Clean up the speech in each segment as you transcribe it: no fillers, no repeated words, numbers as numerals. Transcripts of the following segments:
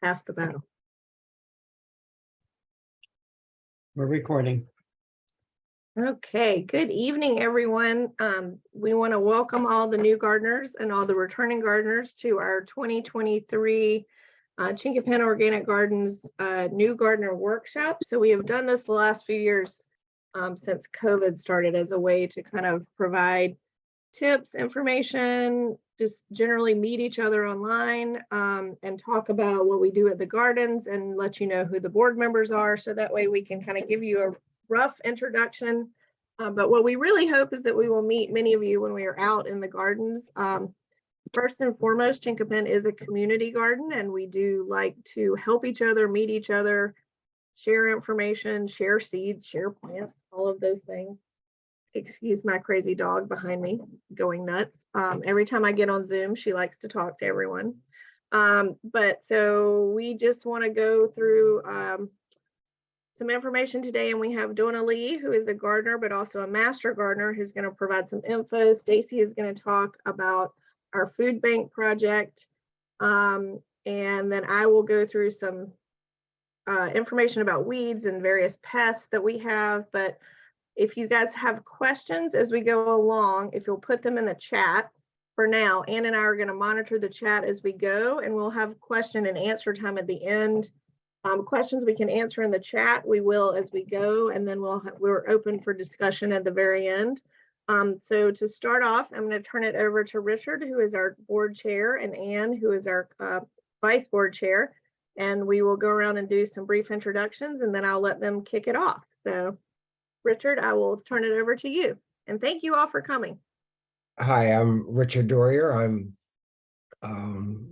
half the battle. We're recording. Okay, good evening, everyone. We want to welcome all the new gardeners and all the returning gardeners to our 2023 Chinquapin Organic Gardens New Gardener Workshop. So we have done this the last few years since COVID started as a way to kind of provide tips, information, just generally meet each other online and talk about what we do at the gardens and let you know who the board members are. So that way we can kind of give you a rough introduction. But what we really hope is that we will meet many of you when we are out in the gardens. First and foremost, Chinquapin is a community garden, and we do like to help each other, meet each other, share information, share seeds, share plants, all of those things. Excuse my crazy dog behind me going nuts. Every time I get on Zoom, she likes to talk to everyone. But so we just want to go through some information today, and we have Donna Lee, who is a gardener, but also a master gardener, who's going to provide some info. Stacy is going to talk about our food bank project. And then I will go through some information about weeds and various pests that we have. But if you guys have questions as we go along, if you'll put them in the chat for now, Ann and I are going to monitor the chat as we go, and we'll have question and answer time at the end. Questions we can answer in the chat, we will as we go, and then we're open for discussion at the very end. So to start off, I'm going to turn it over to Richard, who is our board chair, and Ann, who is our vice board chair, and we will go around and do some brief introductions, and then I'll let them kick it off. So Richard, I will turn it over to you, and thank you all for coming. Hi, I'm Richard Dorier. I'm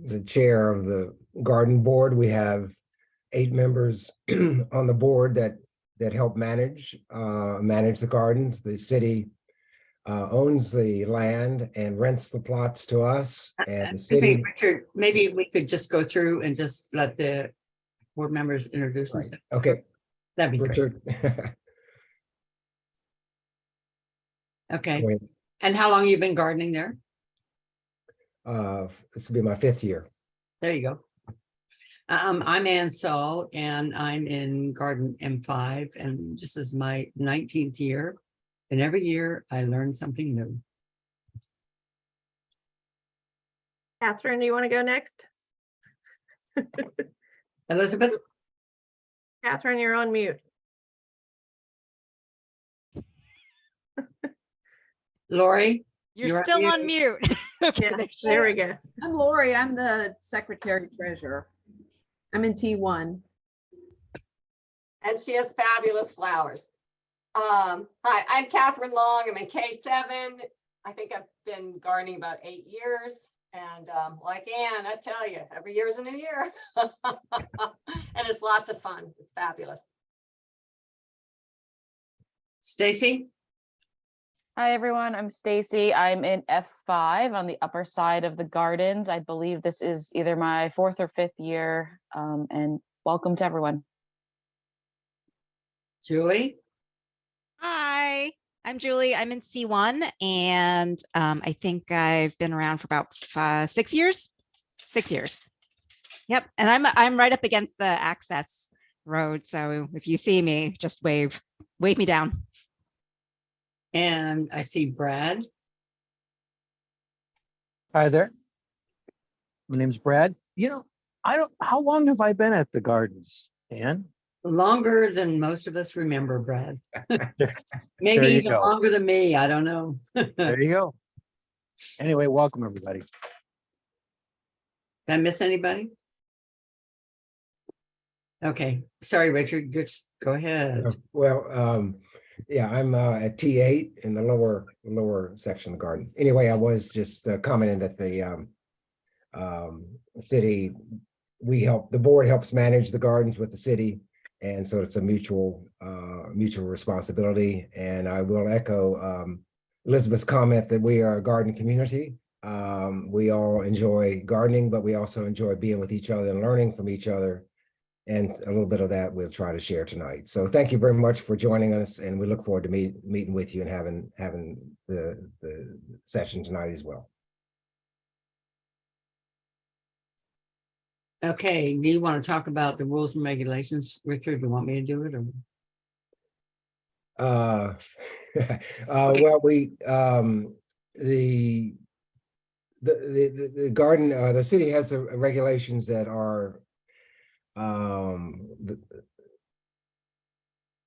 the chair of the garden board. We have 8 members on the board that help manage the gardens. The city owns the land and rents the plots to us, and the city. Richard, maybe we could just go through and just let the board members introduce themselves. Okay, That'd be Richard. great. Okay. And how long have you been gardening there? This will be my 5th year. There you go. I'm Ann Saul, and I'm in Garden M5, and this is my 19th year. And every year I learn something new. Catherine, do you want to go next? Elizabeth? Catherine, you're on mute. Lori? You're still on mute. Okay, yeah, there we go. I'm Lori. I'm the secretary treasurer. I'm in T1. And she has fabulous flowers. Hi, I'm Catherine Long. I'm in K7. I think I've been gardening about 8 years. And like Ann, I tell you, every year is a new year. And it's lots of fun. It's fabulous. Stacy? Hi, everyone. I'm Stacy. I'm in F5 on the upper side of the gardens. I believe this is either my 4th or 5th year. And welcome to everyone. Julie? Hi, I'm Julie. I'm in C1, and I think I've been around for about 6 years. 6 years. Yep, and I'm right up against the access road, so if you see me, just wave me down. And I see Brad. Hi there. My name's Brad. You know, how long have I been at the gardens, Ann? Longer than most of us remember, Brad. There Maybe you even go. longer than me. I don't know. There you go. Anyway, welcome everybody. Did I miss anybody? Okay. Sorry, Richard. Just go ahead. Well, yeah, I'm at T8 in the lower section of the garden. Anyway, I was just commenting that the city, the board helps manage the gardens with the city, and so it's a mutual responsibility. And I will echo Elizabeth's comment that we are a garden community. We all enjoy gardening, but we also enjoy being with each other and learning from each other. And a little bit of that we'll try to share tonight. So thank you very much for joining us, and we look forward to meeting with you and having the session tonight as well. Okay, do you want to talk about the rules and regulations? Richard, do you want me to do it or? Uh, well, the, the garden, the city has the regulations that are,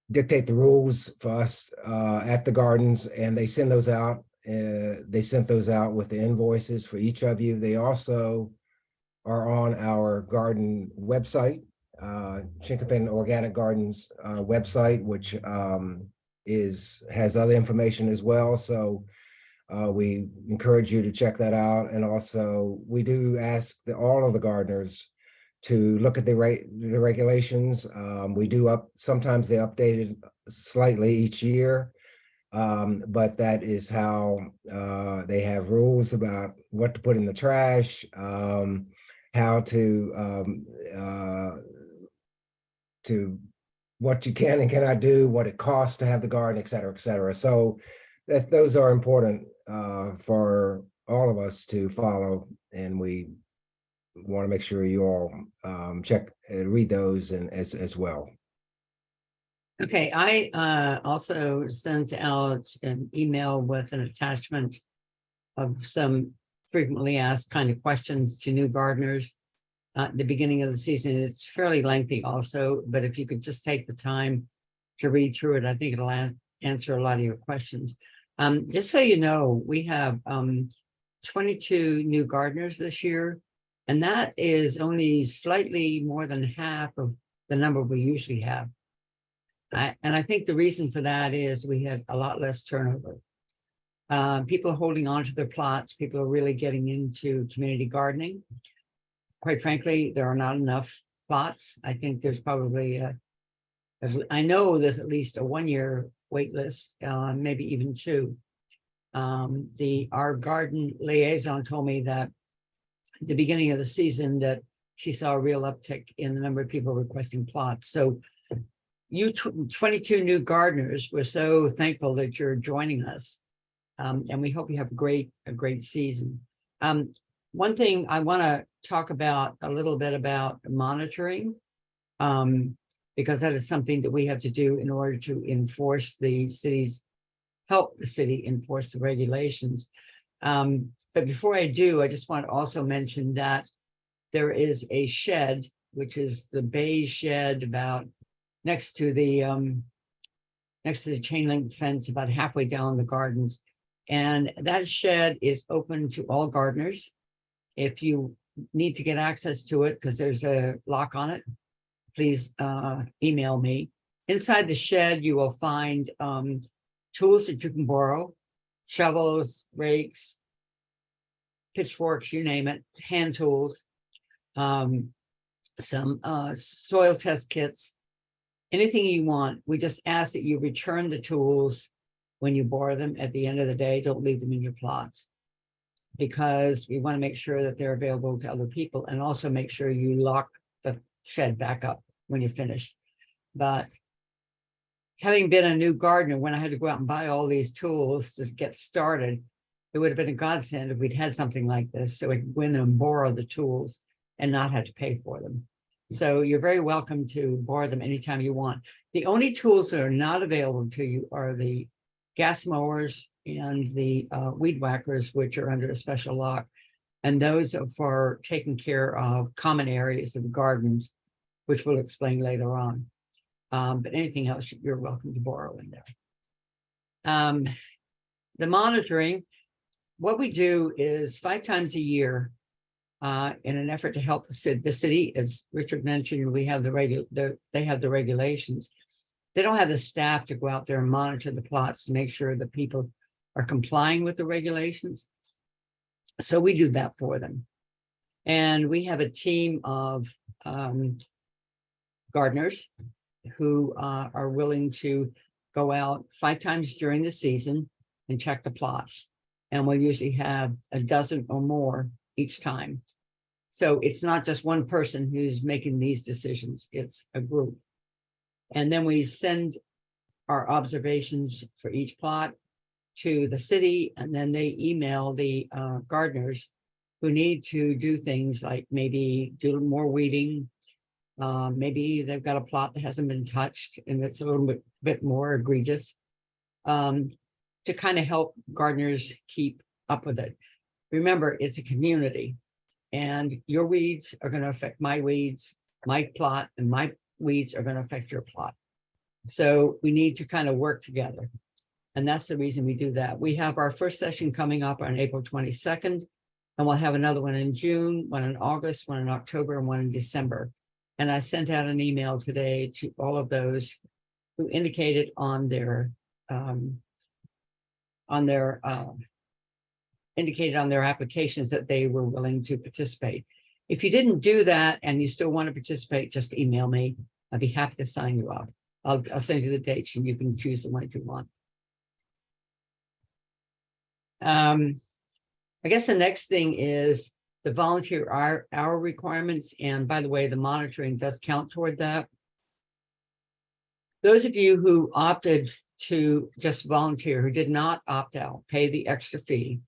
dictate the rules for us, at the gardens, and they send those out. They sent those out with the invoices for each of you. They also are on our garden website, Chinquapin Organic Gardens website, which has other information as well. So we encourage you to check that out. And also, we do ask all of the gardeners to look at the regulations. We do sometimes they updated slightly each year. But that is how they have rules about what to put in the trash, how to what you can and cannot do, what it costs to have the garden, et cetera, et cetera. So those are important for all of us to follow, and we want to make sure you all check and read those and as well. Okay, I also sent out an email with an attachment of some frequently asked kind of questions to new gardeners at the beginning of the season. It's fairly lengthy also, but if you could just take the time to read through it, I think it'll answer a lot of your questions. Just so you know, we have 22 new gardeners this year, and that is only slightly more than half of the number we usually have. And I think the reason for that is we had a lot less turnover. People are holding on to their plots. People are really getting into community gardening. Quite frankly, there are not enough plots. I think there's probably, I know there's at least a 1-year wait list, maybe even 2. Our garden liaison told me that at the beginning of the season that she saw a real uptick in the number of people requesting plots. So you 22 new gardeners, we're so thankful that you're joining us. And we hope you have a great season. One thing I want to talk about a little bit about monitoring, because that is something that we have to do in order to enforce help the city enforce the regulations. But before I do, I just want to also mention that there is a shed, which is the beige shed about next to the chain link fence about halfway down the gardens. And that shed is open to all gardeners. If you need to get access to it, because there's a lock on it, please email me. Inside the shed, you will find tools that you can borrow, shovels, rakes, pitchforks, you name it, hand tools, some soil test kits, anything you want. We just ask that you return the tools when you borrow them at the end of the day. Don't leave them in your plots, because we want to make sure that they're available to other people, and also make sure you lock the shed back up when you're finished. But having been a new gardener, when I had to go out and buy all these tools to get started, it would have been a godsend if we'd had something like this, so we could go in and borrow the tools and not have to pay for them. So you're very welcome to borrow them anytime you want. The only tools that are not available to you are the gas mowers and the weed whackers, which are under a special lock. And those are for taking care of common areas of the gardens, which we'll explain later on. But anything else, you're welcome to borrow in there. The monitoring, what we do is 5 times a year, in an effort to help the city, as Richard mentioned, we have they have the regulations. They don't have the staff to go out there and monitor the plots to make sure that people are complying with the regulations. So we do that for them. And we have a team of gardeners who are willing to go out 5 times during the season and check the plots. And we'll usually have a dozen or more each time. So it's not just one person who's making these decisions, it's a group. And then we send our observations for each plot to the city, and then they email the gardeners who need to do things like maybe do more weeding. Maybe they've got a plot that hasn't been touched and it's a little bit more egregious. To kind of help gardeners keep up with it. Remember, it's a community and your weeds are going to affect my weeds, my plot, and my weeds are going to affect your plot. So we need to kind of work together. And that's the reason we do that. We have our first session coming up on April 22nd, and we'll have another one in June, one in August, one in October, and one in December. And I sent out an email today to all of those who indicated on their applications that they were willing to participate. If you didn't do that and you still want to participate, just email me. I'd be happy to sign you up. I'll send you the dates and you can choose the one if you want. I guess the next thing is the volunteer hour requirements. And by the way, the monitoring does count toward that. Those of you who opted to just volunteer, who did not opt out, pay the extra fee,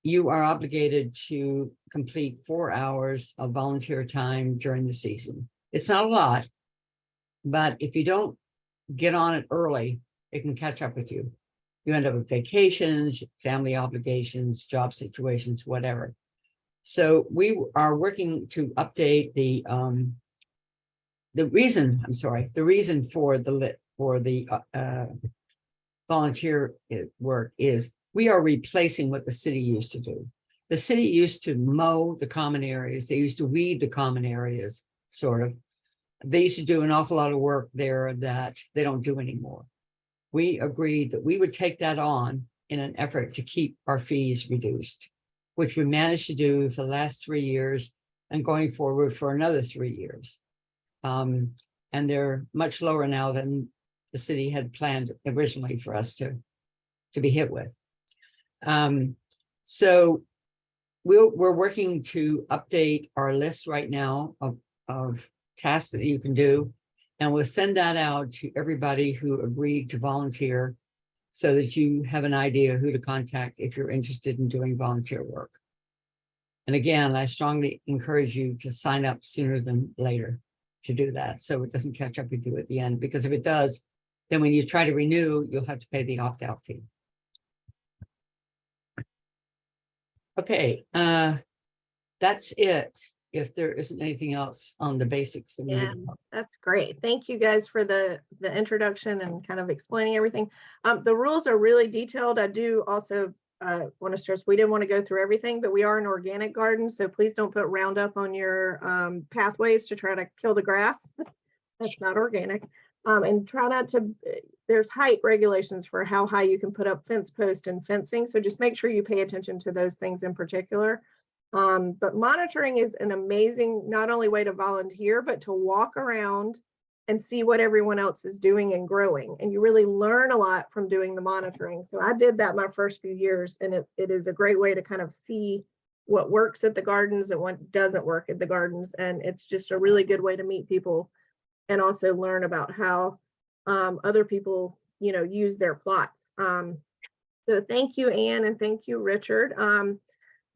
you are obligated to complete 4 hours of volunteer time during the season. It's not a lot, but if you don't get on it early, it can catch up with you. You end up with vacations, family obligations, job situations, whatever. So we are working to update the reason for the volunteer work is we are replacing what the city used to do. The city used to mow the common areas. They used to weed the common areas, sort of. They used to do an awful lot of work there that they don't do anymore. We agreed that we would take that on in an effort to keep our fees reduced, which we managed to do for the last 3 years and going forward for another 3 years. And they're much lower now than the city had planned originally for us to be hit with. So we're working to update our list right now of tasks that you can do. And we'll send that out to everybody who agreed to volunteer so that you have an idea who to contact if you're interested in doing volunteer work. And again, I strongly encourage you to sign up sooner than later to do that so it doesn't catch up with you at the end, because if it does, then when you try to renew, you'll have to pay the opt-out fee. Okay, that's it. If there isn't anything else on the basics. That we need to know. That's great. Thank you guys for the introduction and kind of explaining everything. The rules are really detailed. I do also want to stress we didn't want to go through everything, but we are an organic garden, so please don't put Roundup on your pathways to try to kill the grass. That's not organic. And try not to, there's height regulations for how high you can put up fence posts and fencing. So just make sure you pay attention to those things in particular. But monitoring is an amazing, not only way to volunteer, but to walk around and see what everyone else is doing and growing. And you really learn a lot from doing the monitoring. So I did that my first few years, and it is a great way to kind of see what works at the gardens and what doesn't work at the gardens. And it's just a really good way to meet people and also learn about how other people, use their plots. So thank you, Anne, and thank you, Richard.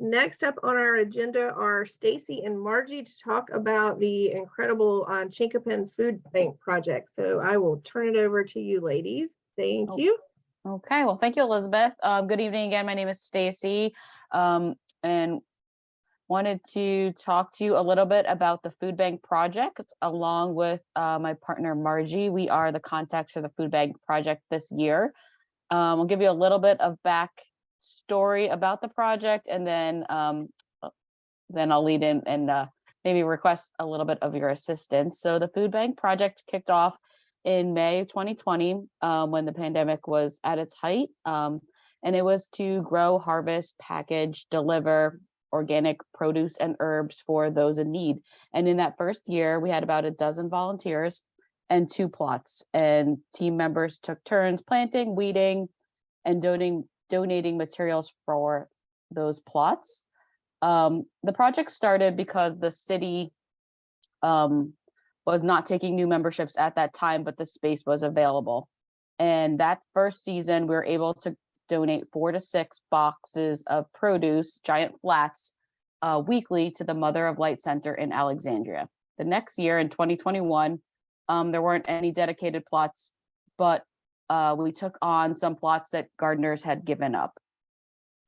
Next up on our agenda are Stacy and Margie to talk about the incredible Chinquapin Food Bank project. So I will turn it over to you, ladies. Thank you. Okay, well, thank you, Elizabeth. Good evening again. My name is Stacy, and wanted to talk to you a little bit about the food bank project along with my partner Margie. We are the contacts for the food bank project this year. I'll give you a little bit of backstory about the project, and then I'll lead in and maybe request a little bit of your assistance. So the food bank project kicked off in May of 2020 when the pandemic was at its height, and it was to grow, harvest, package, deliver organic produce and herbs for those in need. And in that first year, we had about a dozen volunteers and 2 plots, and team members took turns planting, weeding, and donating materials for those plots. The project started because the city was not taking new memberships at that time, but the space was available. And that first season, we were able to donate 4 to 6 boxes of produce, giant flats, weekly to the Mother of Light Center in Alexandria. The next year in 2021, there weren't any dedicated plots, but we took on some plots that gardeners had given up.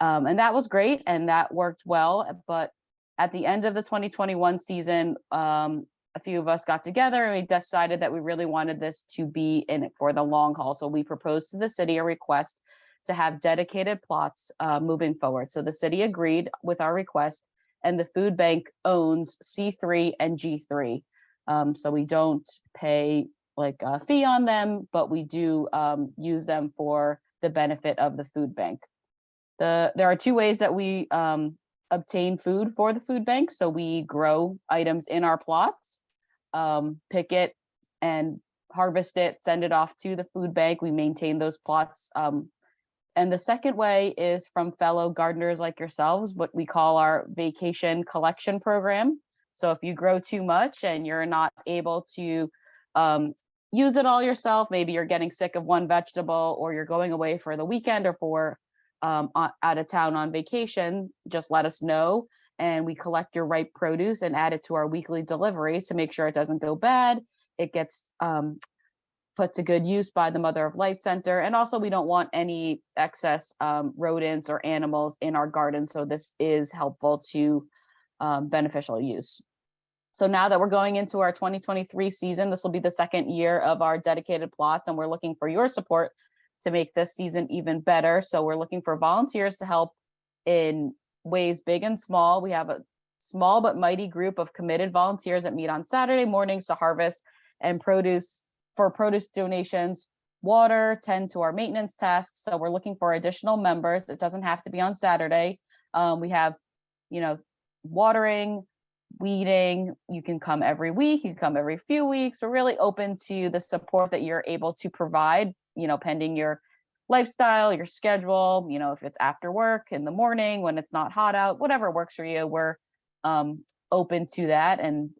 And that was great and that worked well. But at the end of the 2021 season, a few of us got together and we decided that we really wanted this to be in it for the long haul. So we proposed to the city a request to have dedicated plots moving forward. So the city agreed with our request, and the food bank owns C3 and G3. So we don't pay like a fee on them, but we do use them for the benefit of the food bank. There are 2 ways that we obtain food for the food bank. So we grow items in our plots, pick it and harvest it, send it off to the food bank. We maintain those plots. And the second way is from fellow gardeners like yourselves, what we call our vacation collection program. So if you grow too much and you're not able to use it all yourself, maybe you're getting sick of one vegetable or you're going away for the weekend or for out of town on vacation, just let us know and we collect your ripe produce and add it to our weekly delivery to make sure it doesn't go bad. It gets put to good use by the Mother of Light Center. And also we don't want any excess rodents or animals in our garden. So this is helpful to beneficial use. So now that we're going into our 2023 season, this will be the second year of our dedicated plots, and we're looking for your support to make this season even better. So we're looking for volunteers to help in ways big and small. We have a small but mighty group of committed volunteers that meet on Saturday mornings to harvest and produce donations, water, tend to our maintenance tasks. So we're looking for additional members. It doesn't have to be on Saturday. We have, watering, weeding. You can come every week, you can come every few weeks. We're really open to the support that you're able to provide, pending your lifestyle, your schedule, if it's after work in the morning, when it's not hot out, whatever works for you, we're open to that. And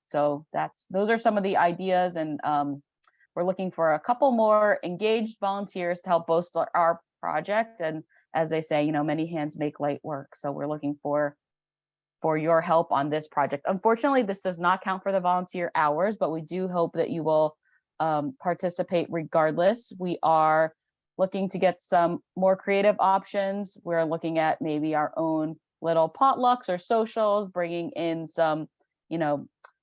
so those are some of the ideas. And we're looking for a couple more engaged volunteers to help boost our project. And as they say, many hands make light work. So we're looking for your help on this project. Unfortunately, this does not count for the volunteer hours, but we do hope that you will participate regardless. We are looking to get some more creative options. We're looking at maybe our own little potlucks or socials, bringing in some,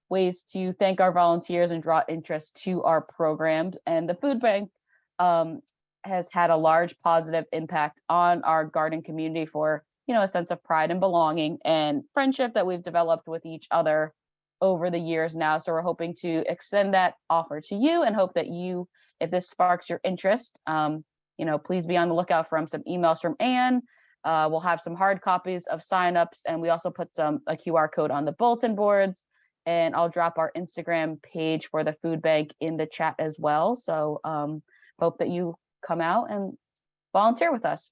ways to thank our volunteers and draw interest to our program. And the food bank has had a large positive impact on our garden community for, a sense of pride and belonging and friendship that we've developed with each other over the years now. So we're hoping to extend that offer to you and hope that you, if this sparks your interest, please be on the lookout for some emails from Anne. We'll have some hard copies of signups, and we also put a QR code on the bulletin boards. And I'll drop our Instagram page for the food bank in the chat as well. So hope that you come out and volunteer with us.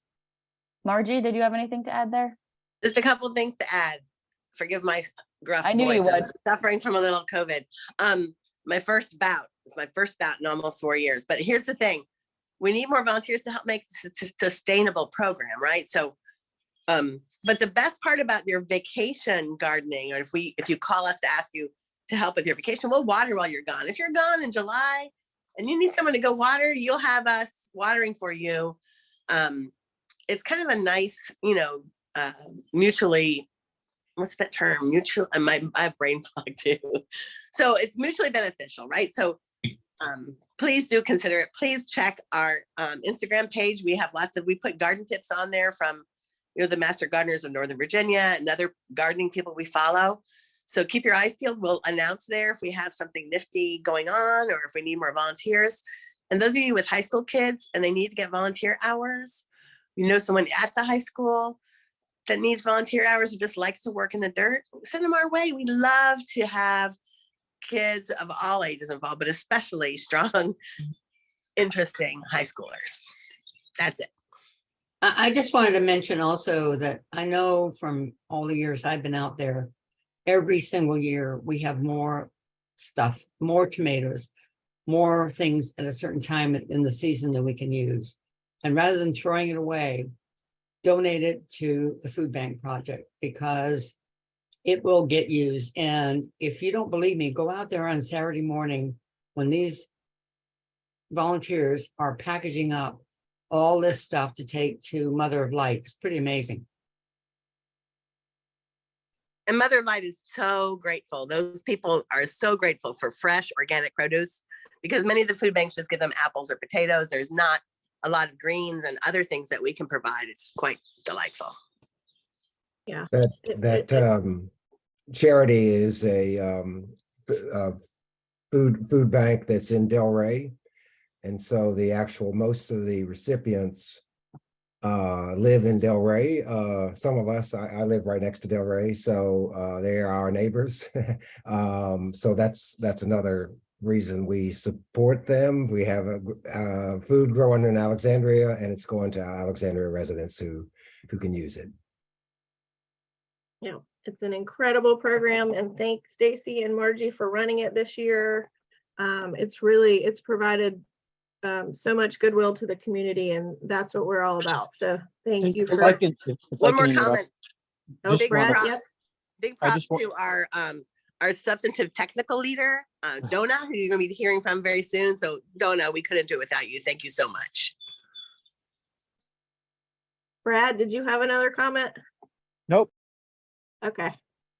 Margie, did you have anything to add there? Just a couple of things to add. Forgive my gruff I knew voice. you would. I'm suffering from a little COVID. My first bout in almost 4 years. But here's the thing. We need more volunteers to help make this a sustainable program, right? So but the best part about your vacation gardening, or if you call us to ask you to help with your vacation, we'll water while you're gone. If you're gone in July and you need someone to go water, you'll have us watering for you. It's kind of a nice, mutually, what's that term? Mutual, I have brain fog too. So it's mutually beneficial, right? So please do consider it. Please check our Instagram page. We put garden tips on there from the Master Gardeners of Northern Virginia and other gardening people we follow. So keep your eyes peeled. We'll announce there if we have something nifty going on or if we need more volunteers. And those of you with high school kids and they need to get volunteer hours, someone at the high school that needs volunteer hours or just likes to work in the dirt, send them our way. We love to have kids of all ages involved, but especially strong, interesting high schoolers. That's it. I just wanted to mention also that I know from all the years I've been out there, every single year we have more stuff, more tomatoes, more things at a certain time in the season that we can use. And rather than throwing it away, donate it to the food bank project because it will get used. And if you don't believe me, go out there on Saturday morning when these volunteers are packaging up all this stuff to take to Mother of Light. It's pretty amazing. And Mother of Light is so grateful. Those people are so grateful for fresh organic produce because many of the food banks just give them apples or potatoes. There's not a lot of greens and other things that we can provide. It's quite delightful. Yeah. That charity is a food bank that's in Delray. And so most of the recipients live in Delray. Some of us, I live right next to Delray, so they are our neighbors. So that's another reason we support them. We have food growing in Alexandria, and it's going to Alexandria residents who can use it. Yeah, it's an incredible program, and thank Stacy and Margie for running it this year. It's provided so much goodwill to the community, and that's what we're all about. So thank you If for I can- if I One can more interrupt, comment. oh, just Brad, wanna- yes. Big I props just want- to our substantive technical leader, Donna, who you're going to be hearing from very soon. So Donna, we couldn't do it without you. Thank you so much. Brad, did you have another comment? Nope. Okay,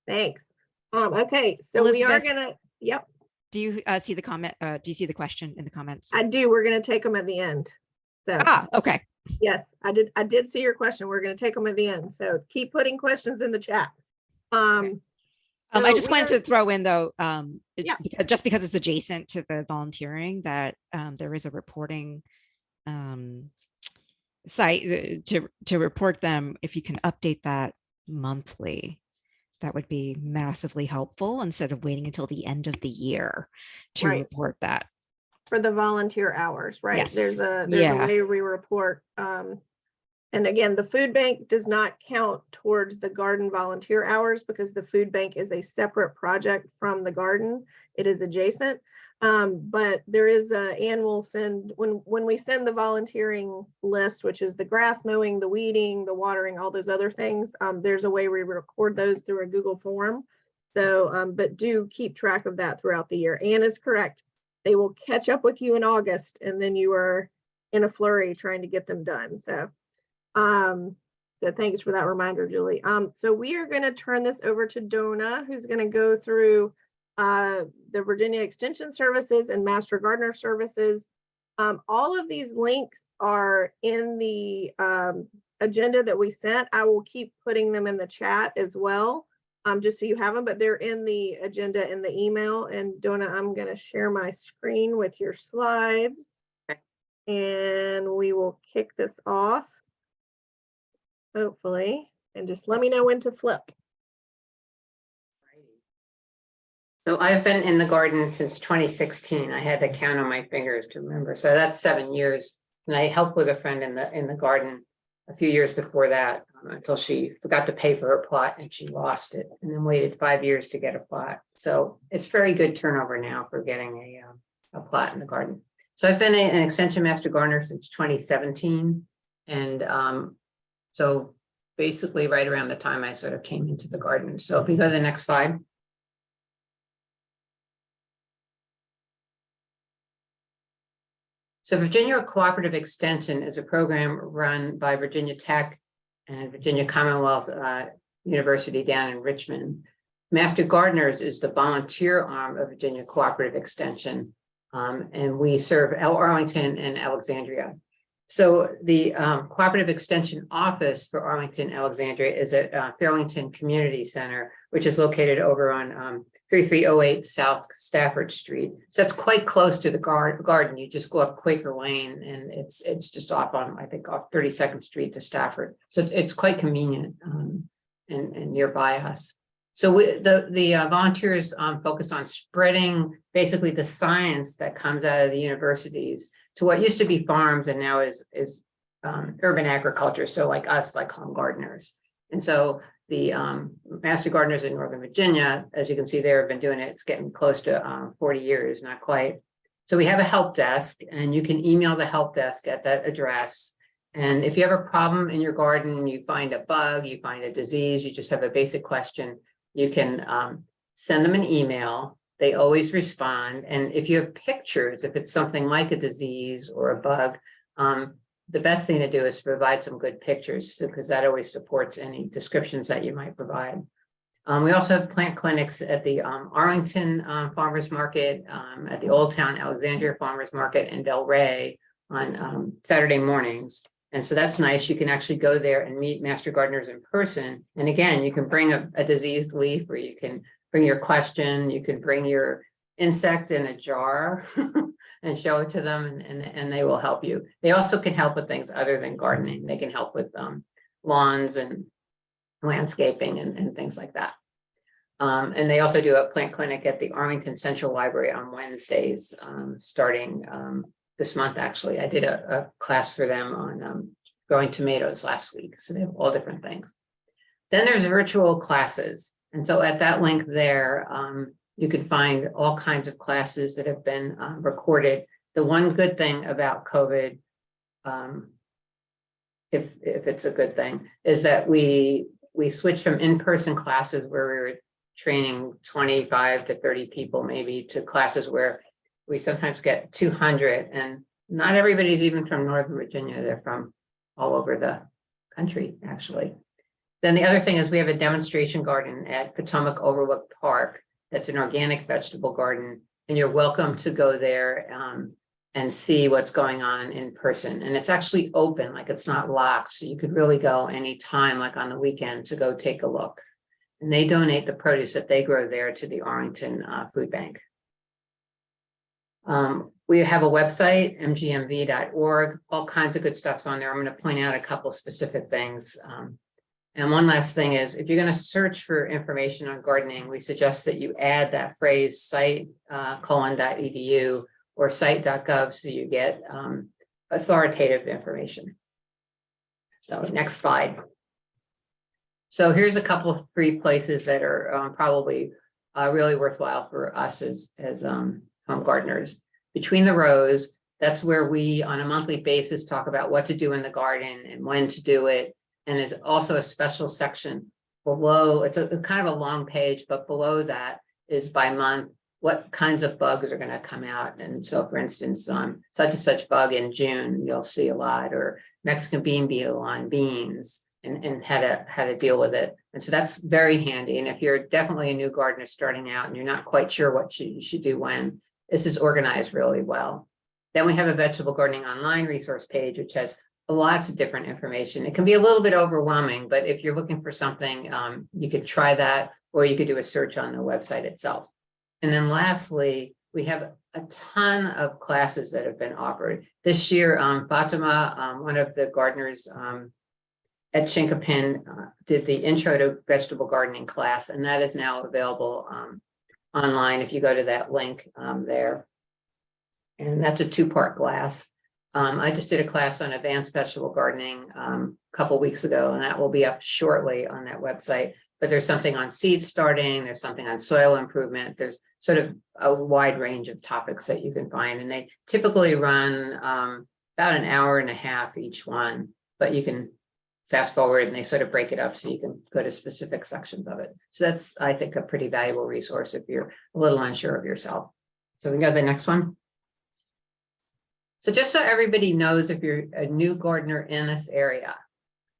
thanks. Okay, so we are Elizabeth. gonna, yep, Do you see the comment? Do you see the question in the comments? I do. We're gonna take them at the end. So Okay. yes, I did see your question. We're gonna take them at the end. So keep putting questions in the chat. I So just we wanted are- to throw in though, Yeah. because it's adjacent to the volunteering, that there is a reporting site to report them. If you can update that monthly, that would be massively helpful instead of waiting until the end of the year to Right. report that. for the volunteer hours, right? Yes. There's a Yeah. way we report. And again, the food bank does not count towards the garden volunteer hours because the food bank is a separate project from the garden. It is adjacent. But there is Ann will send, when we send the volunteering list, which is the grass mowing, the weeding, the watering, all those other things, there's a way we record those through a Google form. So, but do keep track of that throughout the year. Ann is correct. They will catch up with you in August, and then you are in a flurry trying to get them done. So, so thanks for that reminder, Julie. So we are going to turn this over to Donna, who's going to go through the Virginia Extension Services and Master Gardener Services. All of these links are in the agenda that we sent. I will keep putting them in the chat as well. Just so you have them, but they're in the agenda in the email. And Donna, I'm going to share my screen with your slides. And we will kick this off, hopefully. And just let me know when to flip. So I've been in the garden since 2016. I had to count on my fingers to remember. So that's 7 years. And I helped with a friend in the garden a few years before that, until she forgot to pay for her plot and she lost it, and then waited 5 years to get a plot. So it's very good turnover now for getting a plot in the garden. So I've been an extension master gardener since 2017. And so basically right around the time I sort of came into the garden. So if we go to the next slide. So Virginia Cooperative Extension is a program run by Virginia Tech and Virginia Commonwealth University down in Richmond. Master Gardeners is the volunteer arm of Virginia Cooperative Extension, and we serve Arlington and Alexandria. So the Cooperative Extension Office for Arlington, Alexandria is at Fairlington Community Center, which is located over on 3308 South Stafford Street. So that's quite close to the garden. You just go up Quaker Lane and it's just off on, I think, off 32nd Street to Stafford. So it's quite convenient and nearby us. So the volunteers focus on spreading basically the science that comes out of the universities to what used to be farms and now is urban agriculture. So like us, like home gardeners. And so the Master Gardeners in Northern Virginia, as you can see there, have been doing it. It's getting close to 40 years, not quite. So we have a help desk, and you can email the help desk at that address. And if you have a problem in your garden, you find a bug, you find a disease, you just have a basic question, you can send them an email. They always respond. And if you have pictures, if it's something like a disease or a bug, the best thing to do is provide some good pictures because that always supports any descriptions that you might provide. We also have plant clinics at the Arlington Farmers Market, at the Old Town Alexandria Farmers Market in Del Rey on Saturday mornings. And so that's nice. You can actually go there and meet master gardeners in person. And again, you can bring a diseased leaf, or you can bring your question, you can bring your insect in a jar and show it to them, and they will help you. They also can help with things other than gardening. They can help with lawns and landscaping and things like that. And they also do a plant clinic at the Arlington Central Library on Wednesdays, starting this month. Actually, I did a class for them on growing tomatoes last week. So they have all different things. Then there's virtual classes. And so at that link there, you can find all kinds of classes that have been recorded. The one good thing about COVID, if it's a good thing, is that we switched from in-person classes where we were training 25 to 30 people maybe to classes where we sometimes get 200, and not everybody's even from Northern Virginia. They're from all over the country, actually. Then the other thing is we have a demonstration garden at Potomac Overlook Park. That's an organic vegetable garden, and you're welcome to go there and see what's going on in person. And it's actually open, like it's not locked. So you could really go anytime, like on the weekend, to go take a look. And they donate the produce that they grow there to the Arlington Food Bank. We have a website, mgmv.org, all kinds of good stuff's on there. I'm going to point out a couple specific things. And one last thing is, if you're going to search for information on gardening, we suggest that you add that phrase site:/.edu or site.gov so you get authoritative information. So next slide. So here's a couple of free places that are probably really worthwhile for us as home gardeners. Between the Rows, that's where we on a monthly basis talk about what to do in the garden and when to do it. And there's also a special section below. It's a kind of a long page, but below that is by month, what kinds of bugs are going to come out. And so, for instance, such and such bug in June, you'll see a lot, or Mexican bean beetle on beans, and how to deal with it. And so that's very handy. And if you're definitely a new gardener starting out and you're not quite sure what you should do when, this is organized really well. Then we have a vegetable gardening online resource page, which has lots of different information. It can be a little bit overwhelming, but if you're looking for something, you could try that, or you could do a search on the website itself. And then lastly, we have a ton of classes that have been offered. This year, Fatima, one of the gardeners at Chinquapin, did the Intro to Vegetable Gardening class, and that is now available online if you go to that link there. And that's a 2-part class. I just did a class on advanced vegetable gardening a couple weeks ago, and that will be up shortly on that website. But there's something on seed starting, there's something on soil improvement, there's sort of a wide range of topics that you can find. And they typically run about an hour and a half each one, but you can fast forward and they sort of break it up so you can go to specific sections of it. So that's, I think, a pretty valuable resource if you're a little unsure of yourself. So we can go to the next one. So just so everybody knows, if you're a new gardener in this area,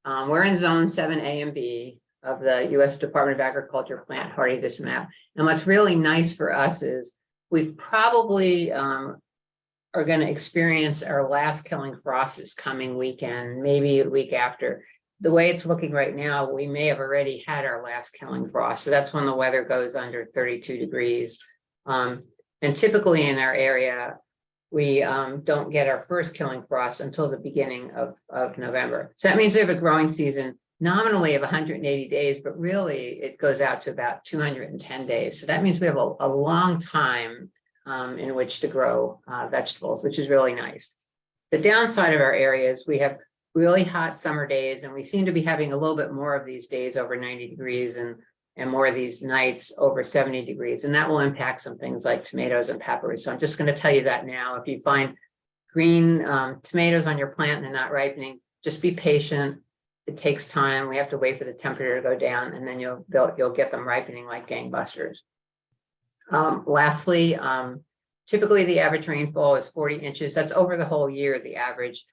we're in zone 7A and B of the U.S. Department of Agriculture plant hardiness map. And what's really nice for us is we've probably are going to experience our last killing frost this coming weekend, maybe a week after. The way it's looking right now, we may have already had our last killing frost. So that's when the weather goes under 32 degrees. And typically in our area, we don't get our first killing frost until the beginning of November. So that means we have a growing season nominally of 180 days, but really it goes out to about 210 days. So that means we have a long time in which to grow vegetables, which is really nice. The downside of our area is we have really hot summer days, and we seem to be having a little bit more of these days over 90 degrees and more of these nights over 70 degrees. And that will impact some things like tomatoes and peppers. So I'm just going to tell you that now. If you find green tomatoes on your plant and they're not ripening, just be patient. It takes time. We have to wait for the temperature to go down, and then you'll get them ripening like gangbusters. Lastly, typically the average rainfall is 40 inches. That's over the whole year, the average.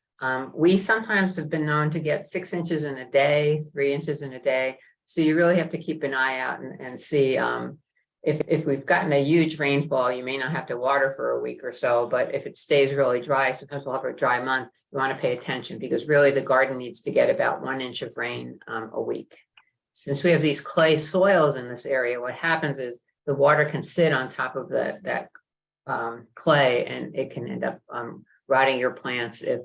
We sometimes have been known to get 6 inches in a day, 3 inches in a day. So you really have to keep an eye out and see if we've gotten a huge rainfall, you may not have to water for a week or so, but if it stays really dry, sometimes we'll have a dry month, you want to pay attention because really the garden needs to get about 1 inch of rain a week. Since we have these clay soils in this area, what happens is the water can sit on top of that clay, and it can end up rotting your plants if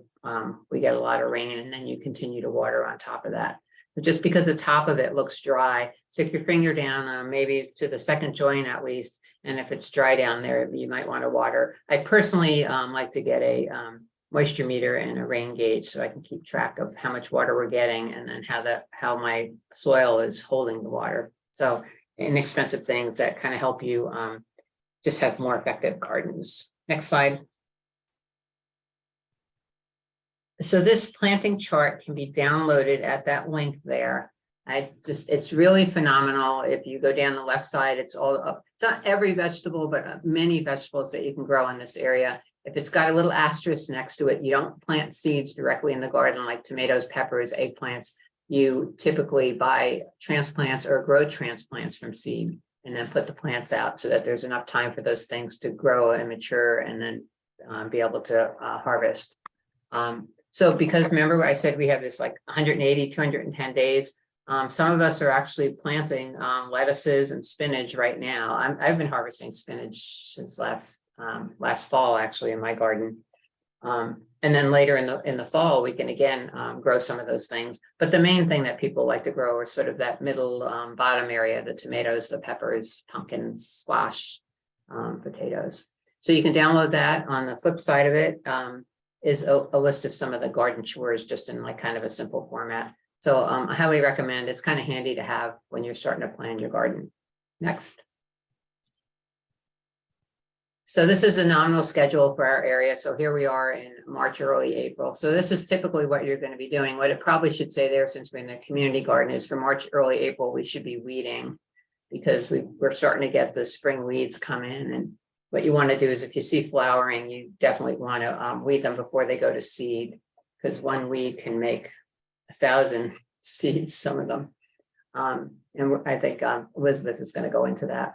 we get a lot of rain, and then you continue to water on top of that. But just because the top of it looks dry, stick your finger down maybe to the second joint at least, and if it's dry down there, you might want to water. I personally like to get a moisture meter and a rain gauge so I can keep track of how much water we're getting and then how my soil is holding the water. So inexpensive things that kind of help you just have more effective gardens. Next slide. So this planting chart can be downloaded at that link there. It's really phenomenal. If you go down the left side, it's all up. It's not every vegetable, but many vegetables that you can grow in this area. If it's got a little asterisk next to it, you don't plant seeds directly in the garden like tomatoes, peppers, eggplants. You typically buy transplants or grow transplants from seed and then put the plants out so that there's enough time for those things to grow and mature and then be able to harvest. So because remember I said we have this like 180, 210 days. Some of us are actually planting lettuces and spinach right now. I've been harvesting spinach since last fall actually in my garden. And then later in the fall, we can again grow some of those things. But the main thing that people like to grow are sort of that middle bottom area, the tomatoes, the peppers, pumpkins, squash, potatoes. So you can download that. On the flip side of it is a list of some of the garden chores just in like kind of a simple format. So I highly recommend. It's kind of handy to have when you're starting to plan your garden. Next. So this is a nominal schedule for our area. So here we are in March, early April. So this is typically what you're going to be doing. What it probably should say there, since we're in the community garden, is for March, early April, we should be weeding because we're starting to get the spring weeds come in. And what you want to do is if you see flowering, you definitely want to weed them before they go to seed, because one weed can make 1,000 seeds, some of them. And I think Elizabeth is going to go into that.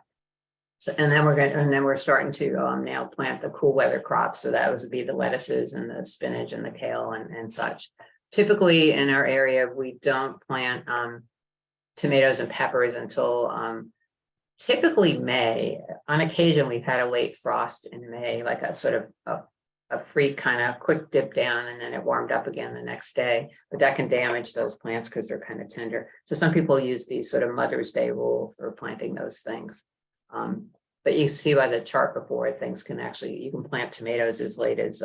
So, and then we're starting to now plant the cool weather crops. So that would be the lettuces and the spinach and the kale and such. Typically in our area, we don't plant tomatoes and peppers until typically May. On occasion, we've had a late frost in May, like a sort of a freak kind of quick dip down, and then it warmed up again the next day. But that can damage those plants because they're kind of tender. So some people use the sort of Mother's Day rule for planting those things. But you see by the chart before, things can actually, you can plant tomatoes as late as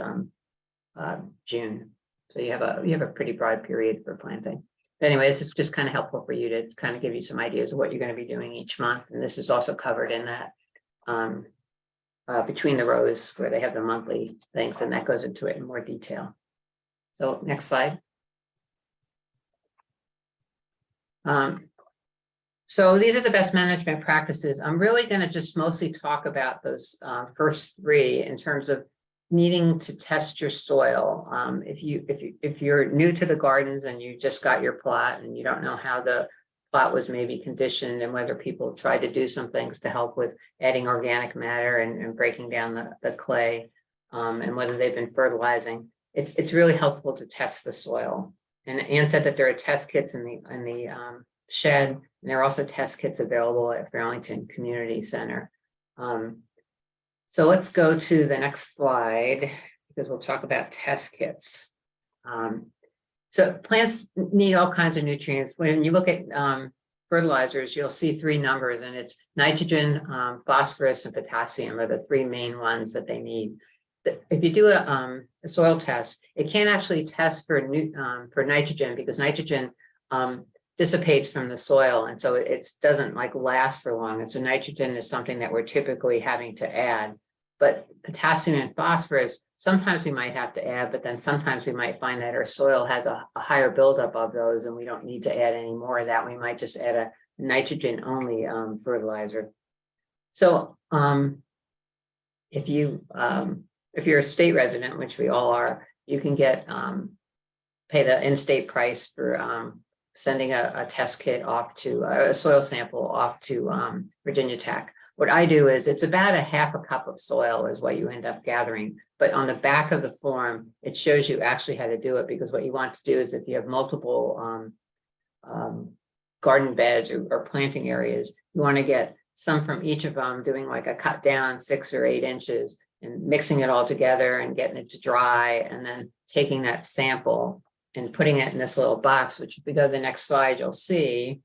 June. So you have a pretty broad period for planting. But anyway, this is just kind of helpful for you to kind of give you some ideas of what you're going to be doing each month. And this is also covered in that between the rows where they have the monthly things, and that goes into it in more detail. So next slide. So these are the best management practices. I'm really going to just mostly talk about those first three in terms of needing to test your soil. If you're new to the gardens and you just got your plot and you don't know how the plot was maybe conditioned and whether people tried to do some things to help with adding organic matter and breaking down the clay and whether they've been fertilizing, it's really helpful to test the soil. And Ann said that there are test kits in the shed, and there are also test kits available at Farrington Community Center. So let's go to the next slide because we'll talk about test kits. So plants need all kinds of nutrients. When you look at fertilizers, you'll see three numbers, and it's nitrogen, phosphorus, and potassium are the three main ones that they need. If you do a soil test, it can't actually test for nitrogen because nitrogen dissipates from the soil, and so it doesn't like last for long. And so nitrogen is something that we're typically having to add, but potassium and phosphorus Sometimes we might have to add, but then sometimes we might find that our soil has a higher buildup of those and we don't need to add any more of that. We might just add a nitrogen only fertilizer. So if you're a state resident, which we all are, you can get pay the in-state price for sending a test kit off to a soil sample off to Virginia Tech. What I do is it's about a half a cup of soil is what you end up gathering. But on the back of the form, it shows you actually how to do it, because what you want to do is if you have multiple garden beds or planting areas, you want to get some from each of them, doing like a cut down 6 or 8 inches and mixing it all together and getting it to dry, and then taking that sample and putting it in this little box, which if we go to the next slide, you'll see.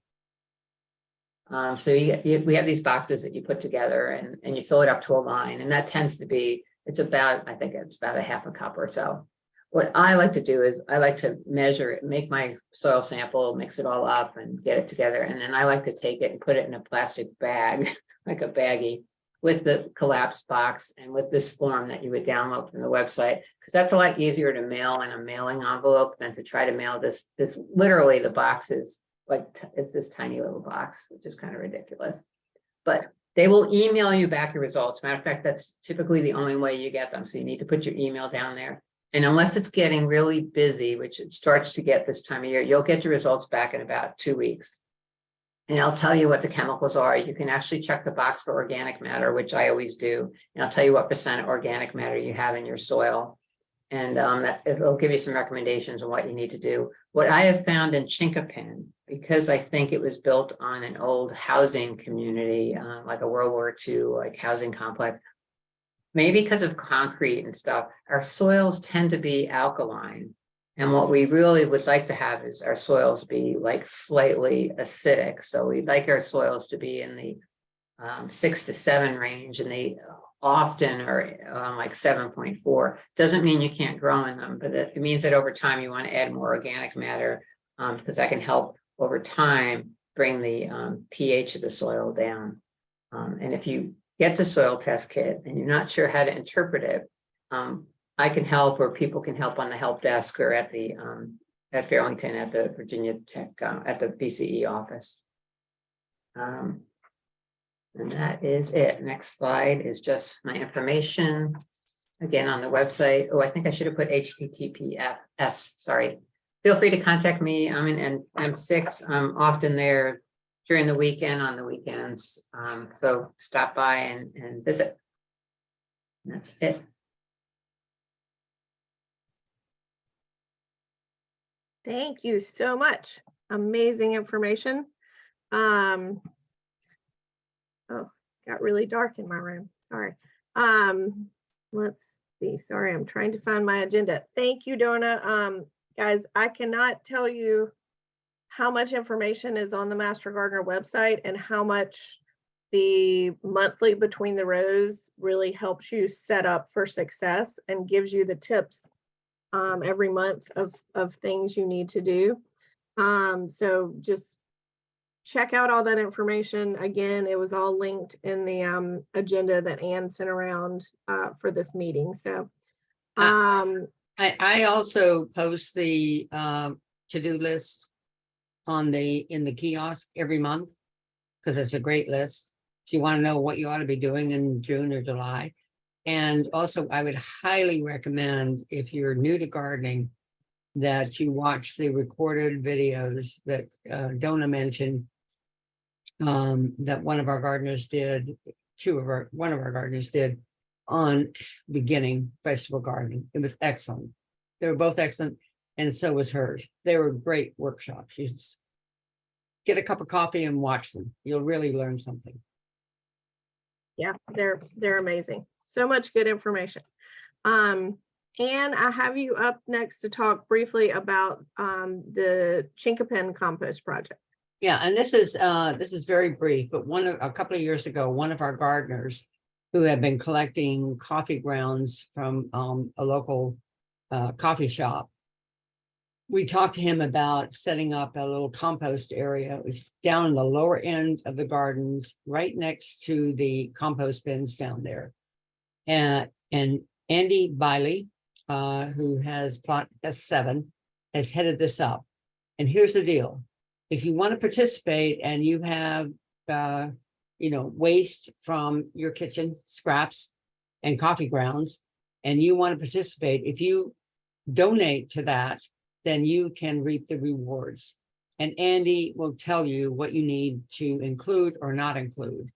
So we have these boxes that you put together and you fill it up to a line, and that tends to be, I think it's about a half a cup or so. What I like to do is I like to measure it, make my soil sample, mix it all up and get it together. And then I like to take it and put it in a plastic bag, like a baggie, with the collapsed box and with this form that you would download from the website, because that's a lot easier to mail in a mailing envelope than to try to mail this literally the box is like, it's this tiny little box, which is kind of ridiculous. But they will email you back your results. Matter of fact, that's typically the only way you get them. So you need to put your email down there. And unless it's getting really busy, which it starts to get this time of year, you'll get your results back in about 2 weeks. And I'll tell you what the chemicals are. You can actually check the box for organic matter, which I always do. And I'll tell you what percent of organic matter you have in your soil. And it'll give you some recommendations on what you need to do. What I have found in Chinquapin, because I think it was built on an old housing community, like a World War II like housing complex, maybe because of concrete and stuff, our soils tend to be alkaline. And what we really would like to have is our soils be like slightly acidic. So we'd like our soils to be in the 6 to 7 range, and they often are like 7.4. Doesn't mean you can't grow in them, but it means that over time you want to add more organic matter, because that can help over time bring the pH of the soil down. And if you get the soil test kit and you're not sure how to interpret it, I can help, or people can help on the help desk or at the at Fairlington at the Virginia Tech at the BCE office. And that is it. Next slide is just my information. Again, on the website. Oh, I think I should have put HTTPS. Sorry. Feel free to contact me. I'm in M6. I'm often there during the weekend, on the weekends. So stop by and visit. And that's it. Thank you so much. Amazing information. Oh, got really dark in my room. Sorry. Let's see. Sorry, I'm trying to find my agenda. Thank you, Donna. Guys, I cannot tell you how much information is on the Master Gardener website and how much the monthly Between the Rows really helps you set up for success and gives you the tips every month of things you need to do. So just check out all that information. Again, it was all linked in the agenda that Ann sent around for this meeting. So I also post the to-do list in the kiosk every month, because it's a great list if you want to know what you ought to be doing in June or July. And also, I would highly recommend, if you're new to gardening, that you watch the recorded videos that Donna mentioned, that one of our gardeners did on beginning vegetable gardening. It was excellent. They were both excellent, and so was hers. They were great workshops. You just get a cup of coffee and watch them. You'll really learn something. yeah, they're amazing. So much good information. Ann, I have you up next to talk briefly about the Chinquapin compost project. Yeah, and this is very brief, but a couple of years ago, one of our gardeners who had been collecting coffee grounds from a local coffee shop, we talked to him about setting up a little compost area. It was down in the lower end of the gardens, right next to the compost bins down there. And Andy Biley, who has plot S7, has headed this up. And here's the deal. If you want to participate and you have, waste from your kitchen scraps and coffee grounds, and you want to participate, if you donate to that, then you can reap the rewards. And Andy will tell you what you need to include or not include.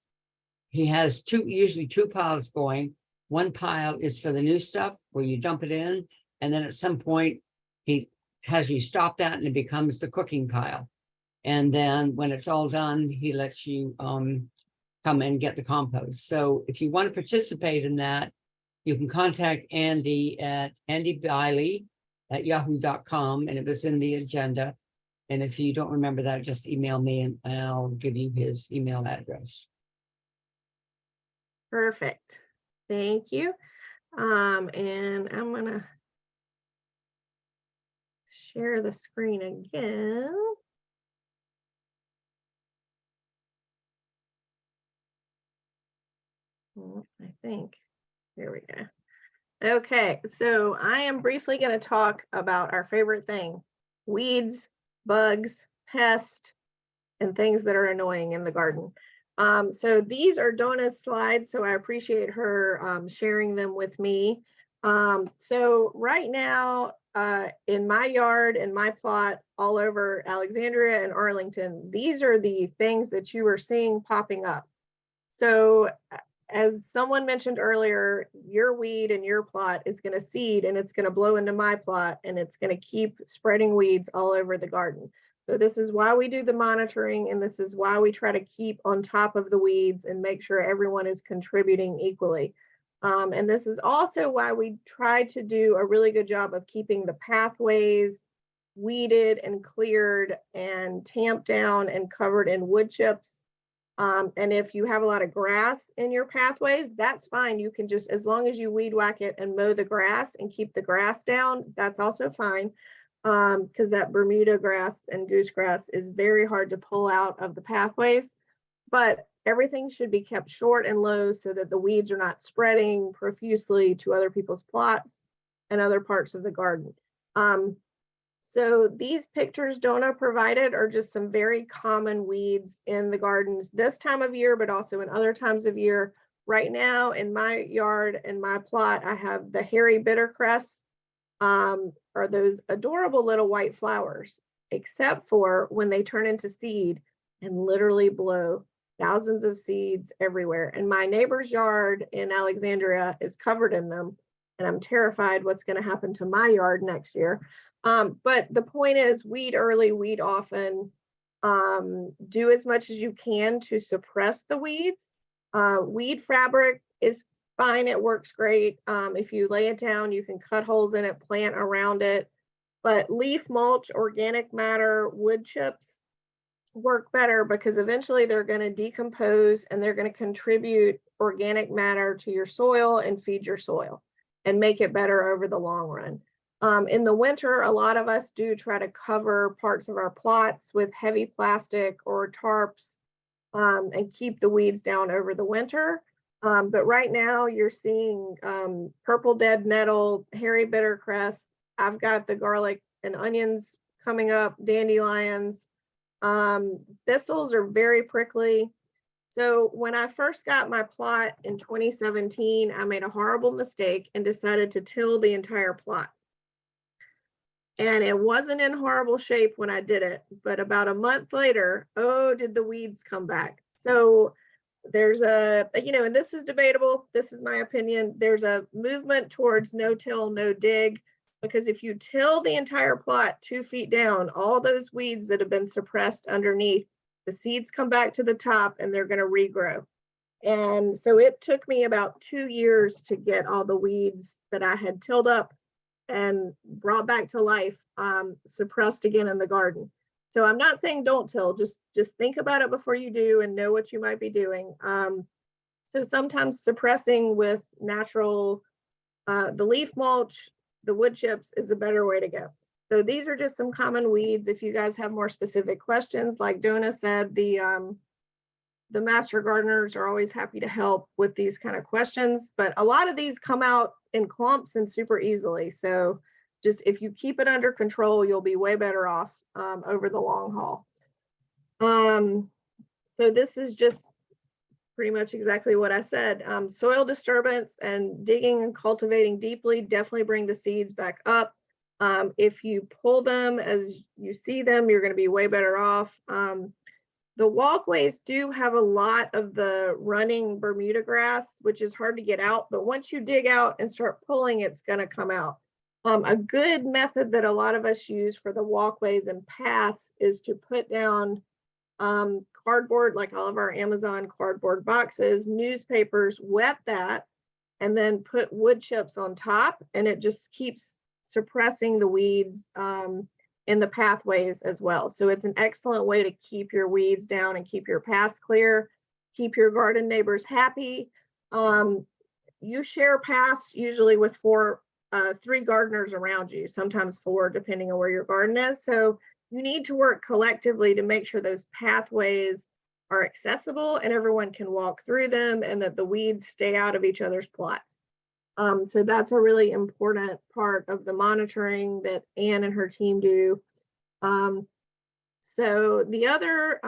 He has usually two piles going. One pile is for the new stuff where you dump it in, and then at some point he has you stop that and it becomes the cooking pile. And then when it's all done, he lets you come and get the compost. So if you want to participate in that, you can contact Andy at andybiley@yahoo.com, and it was in the agenda. And if you don't remember that, just email me and I'll give you his email address. Perfect. Thank you. And I'm gonna share the screen again. I think, here we go. Okay, so I am briefly going to talk about our favorite thing, weeds, bugs, pests, and things that are annoying in the garden. So these are Donna's slides, so I appreciate her sharing them with me. So right now, in my yard, in my plot, all over Alexandria and Arlington, these are the things that you are seeing popping up. So as someone mentioned earlier, your weed in your plot is going to seed and it's going to blow into my plot and it's going to keep spreading weeds all over the garden. So this is why we do the monitoring, and this is why we try to keep on top of the weeds and make sure everyone is contributing equally. And this is also why we try to do a really good job of keeping the pathways weeded and cleared and tamped down and covered in wood chips. And if you have a lot of grass in your pathways, that's fine. You can just, as long as you weed whack it and mow the grass and keep the grass down, that's also fine. Because that Bermuda grass and goosegrass is very hard to pull out of the pathways. But everything should be kept short and low so that the weeds are not spreading profusely to other people's plots and other parts of the garden. So these pictures Donna provided are just some very common weeds in the gardens this time of year, but also in other times of year. Right now in my yard and my plot, I have the hairy bittercress, are those adorable little white flowers, except for when they turn into seed and literally blow thousands of seeds everywhere. And my neighbor's yard in Alexandria is covered in them. And I'm terrified what's going to happen to my yard next year. But the point is, weed early, weed often, do as much as you can to suppress the weeds. Weed fabric is fine, it works great. If you lay it down, you can cut holes in it, plant around it. But leaf mulch, organic matter, wood chips work better because eventually they're going to decompose and they're going to contribute organic matter to your soil and feed your soil and make it better over the long run. In the winter, a lot of us do try to cover parts of our plots with heavy plastic or tarps and keep the weeds down over the winter. But right now you're seeing purple dead nettle, hairy bittercress. I've got the garlic and onions coming up, dandelions. Thistles are very prickly. So when I first got my plot in 2017, I made a horrible mistake and decided to till the entire plot. And it wasn't in horrible shape when I did it, but about a month later, oh, did the weeds come back. So there's and this is debatable, this is my opinion, there's a movement towards no till, no dig, because if you till the entire plot 2 feet down, all those weeds that have been suppressed underneath, the seeds come back to the top and they're going to regrow. And so it took me about 2 years to get all the weeds that I had tilled up and brought back to life, suppressed again in the garden. So I'm not saying don't till, just think about it before you do and know what you might be doing. So sometimes suppressing with natural, the leaf mulch, the wood chips is a better way to go. So these are just some common weeds. If you guys have more specific questions, like Donna said, the the master gardeners are always happy to help with these kind of questions, but a lot of these come out in clumps and super easily. So just if you keep it under control, you'll be way better off over the long haul. So this is just pretty much exactly what I said. Soil disturbance and digging and cultivating deeply definitely bring the seeds back up. If you pull them as you see them, you're going to be way better off. The walkways do have a lot of the running Bermuda grass, which is hard to get out, but once you dig out and start pulling, it's going to come out. A good method that a lot of us use for the walkways and paths is to put down cardboard, like all of our Amazon cardboard boxes, newspapers, wet that, and then put wood chips on top, and it just keeps suppressing the weeds in the pathways as well. So it's an excellent way to keep your weeds down and keep your paths clear, keep your garden neighbors happy. You share paths usually with 3 gardeners around you, sometimes 4, depending on where your garden is. So you need to work collectively to make sure those pathways are accessible and everyone can walk through them, and that the weeds stay out of each other's plots. So that's a really important part of the monitoring that Anne and her team do. So the other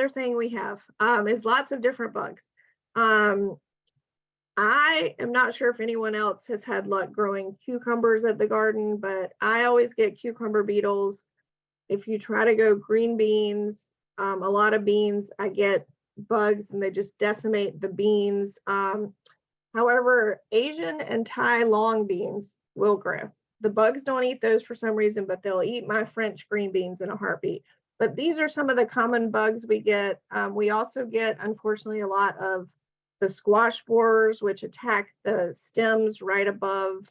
thing we have is lots of different bugs. I am not sure if anyone else has had luck growing cucumbers at the garden, but I always get cucumber beetles. If you try to go green beans, a lot of beans, I get bugs and they just decimate the beans. However, Asian and Thai long beans will grow. The bugs don't eat those for some reason, but they'll eat my French green beans in a heartbeat. But these are some of the common bugs we get. We also get, unfortunately, a lot of the squash borers, which attack the stems right above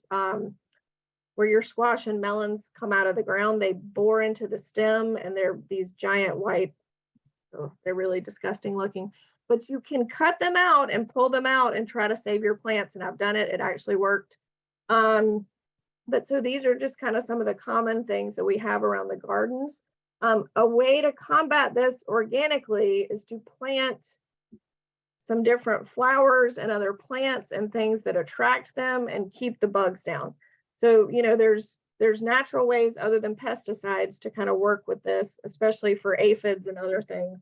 where your squash and melons come out of the ground. They bore into the stem, and they're these giant white, they're really disgusting looking. But you can cut them out and pull them out and try to save your plants. And I've done it. It actually worked. But so these are just kind of some of the common things that we have around the gardens. A way to combat this organically is to plant some different flowers and other plants and things that attract them and keep the bugs down. So, you know, there's natural ways other than pesticides to kind of work with this, especially for aphids and other things.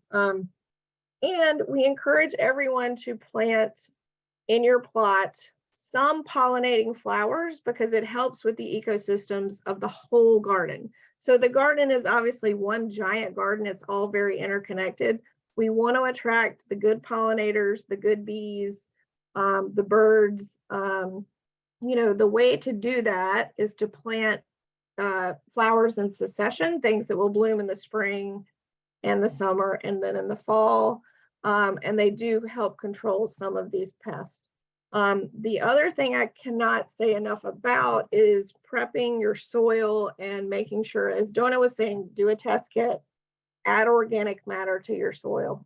And we encourage everyone to plant in your plot some pollinating flowers because it helps with the ecosystems of the whole garden. So the garden is obviously one giant garden. It's all very interconnected. We want to attract the good pollinators, the good bees, the birds. You know, the way to do that is to plant flowers in succession, things that will bloom in the spring and the summer and then in the fall. And they do help control some of these pests. The other thing I cannot say enough about is prepping your soil and making sure, as Donna was saying, do a test kit, add organic matter to your soil,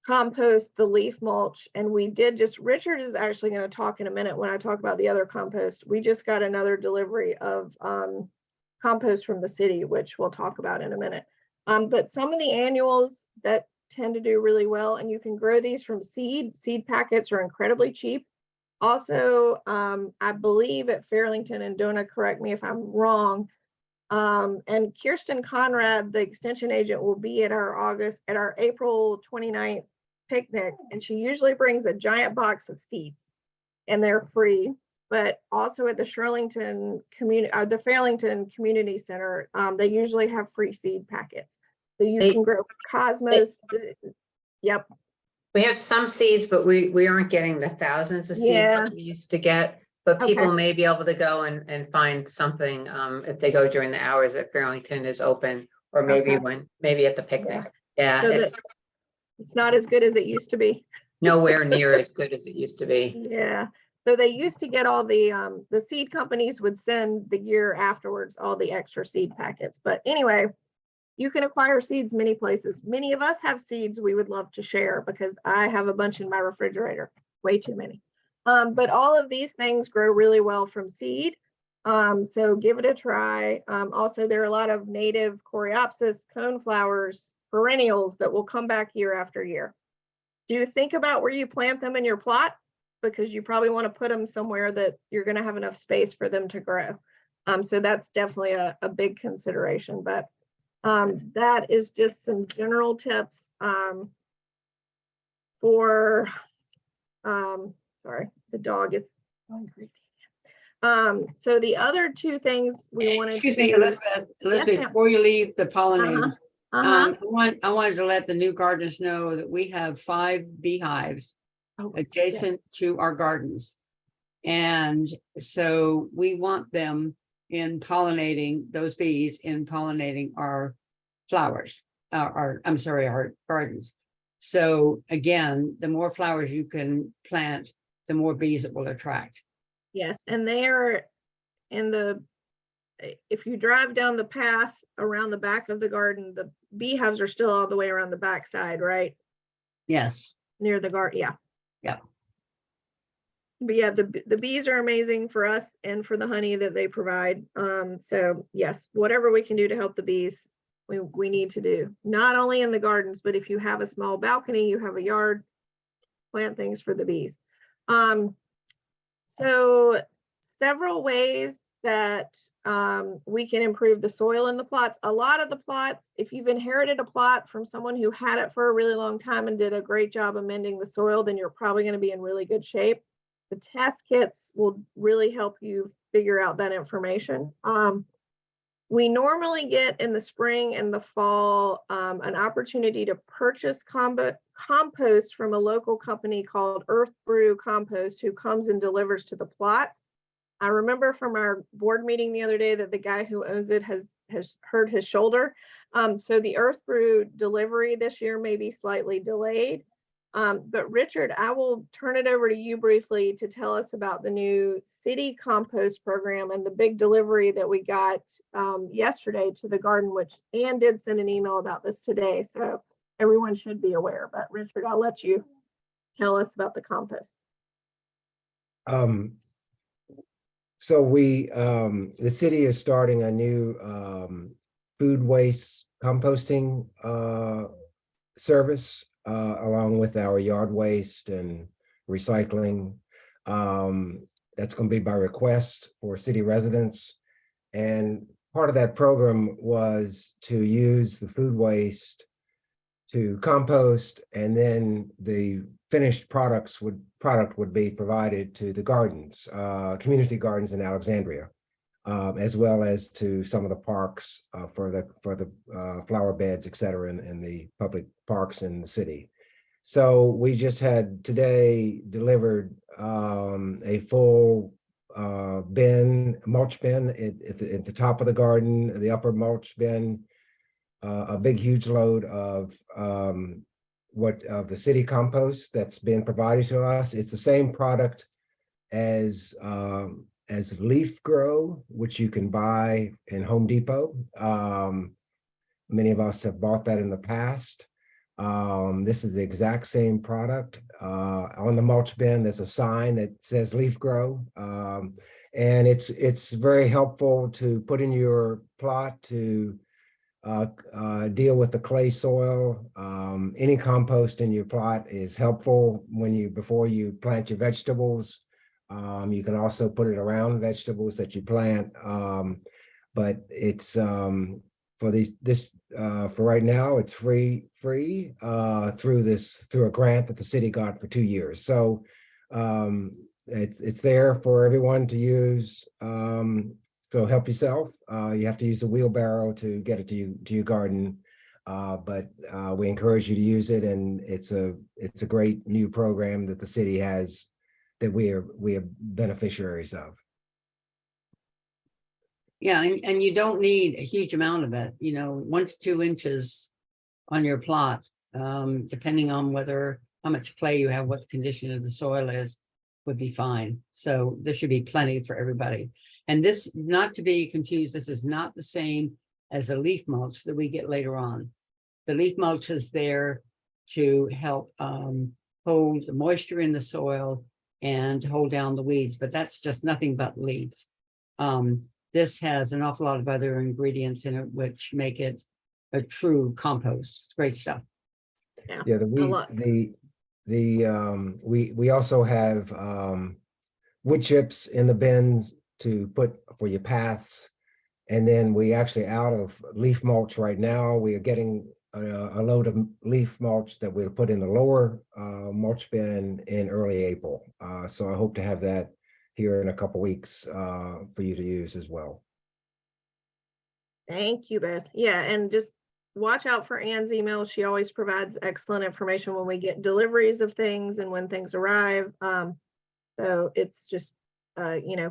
compost, the leaf mulch. And we did just, Richard is actually going to talk in a minute when I talk about the other compost. We just got another delivery of compost from the city, which we'll talk about in a minute. But some of the annuals that tend to do really well, and you can grow these from seed. Seed packets are incredibly cheap. Also, I believe at Fairlington, and Donna, correct me if I'm wrong, and Kirsten Conrad, the extension agent, will be at our April 29th picnic, and she usually brings a giant box of seeds, and they're free. But also at the Fairlington Community Center, they usually have free seed packets. So you can grow cosmos. Yep. We have some seeds, but we aren't getting the thousands of seeds that we used to get. But people may be able to go and find something if they go during the hours that Fairlington is open, or maybe maybe at the picnic. Yeah, So it's not as good as it used to be. Nowhere near as good as it used to be. Yeah. So they used to get all the seed companies would send the year afterwards all the extra seed packets. But anyway, you can acquire seeds many places. Many of us have seeds we would love to share because I have a bunch in my refrigerator, way too many. But all of these things grow really well from seed. So give it a try. Also, there are a lot of native coreopsis coneflowers, perennials that will come back year after year. Do think about where you plant them in your plot, because you probably want to put them somewhere that you're going to have enough space for them to grow. So that's definitely a big consideration, but that is just some general tips for, sorry, the dog is going crazy. So the other two things we wanted Excuse me, to- Elizabeth, ma'am. before you leave the pollinating, Uh-huh. I wanted to let the new gardeners know that we have 5 beehives Oh, adjacent to our gardens. And so we want them in pollinating, those bees in pollinating our flowers, I'm sorry, our gardens. So again, the more flowers you can plant, the more bees it will attract. Yes, and they are in the, if you drive down the path around the back of the garden, the beehives are still all the way around the back side, right? Yes. Near the garden, yeah. Yeah. But yeah, the bees are amazing for us and for the honey that they provide. So yes, whatever we can do to help the bees, we need to do. Not only in the gardens, but if you have a small balcony, you have a yard, plant things for the bees. So several ways that we can improve the soil in the plots. A lot of the plots, if you've inherited a plot from someone who had it for a really long time and did a great job amending the soil, then you're probably going to be in really good shape. The test kits will really help you figure out that information. We normally get in the spring and the fall an opportunity to purchase compost from a local company called Earth Brew Compost, who comes and delivers to the plots. I remember from our board meeting the other day that the guy who owns it has hurt his shoulder. So the Earth Brew delivery this year may be slightly delayed. But Richard, I will turn it over to you briefly to tell us about the new city compost program and the big delivery that we got yesterday to the garden, which Ann did send an email about this today. So everyone should be aware, but Richard, I'll let you tell us about the compost. So the city is starting a new food waste composting service along with our yard waste and recycling. That's going to be by request for city residents. And part of that program was to use the food waste to compost, and then the finished product would be provided to the gardens, community gardens in Alexandria, as well as to some of the parks for the flower beds, et cetera, in the public parks in the city. So we just had today delivered a full mulch bin at the top of the garden, the upper mulch bin, a big, huge load of the city compost that's been provided to us. It's the same product as Leaf Grow, which you can buy in Home Depot. Many of us have bought that in the past. This is the exact same product. On the mulch bin, there's a sign that says Leaf Grow. And it's very helpful to put in your plot to deal with the clay soil. Any compost in your plot is helpful before you plant your vegetables. You can also put it around vegetables that you plant. But it's for right now, it's free through a grant that the city got for 2 years. So it's there for everyone to use. So help yourself. You have to use a wheelbarrow to get it to your garden, but we encourage you to use it, and it's a great new program that the city has that we are beneficiaries of. Yeah, and you don't need a huge amount of it, 1 to 2 inches on your plot, depending on how much clay you have, what the condition of the soil is, would be fine. So there should be plenty for everybody. And this, not to be confused, this is not the same as a leaf mulch that we get later on. The leaf mulch is there to help hold the moisture in the soil and hold down the weeds, but that's just nothing but leaves. This has an awful lot of other ingredients in it which make it a true compost. It's great stuff. Yeah, a lot. we also have wood chips in the bins to put for your paths. And then we actually out of leaf mulch right now. We are getting a load of leaf mulch that we'll put in the lower mulch bin in early April. So I hope to have that here in a couple weeks for you to use as well. Thank you, Beth. Yeah, and just watch out for Anne's email. She always provides excellent information when we get deliveries of things and when things arrive. So it's just,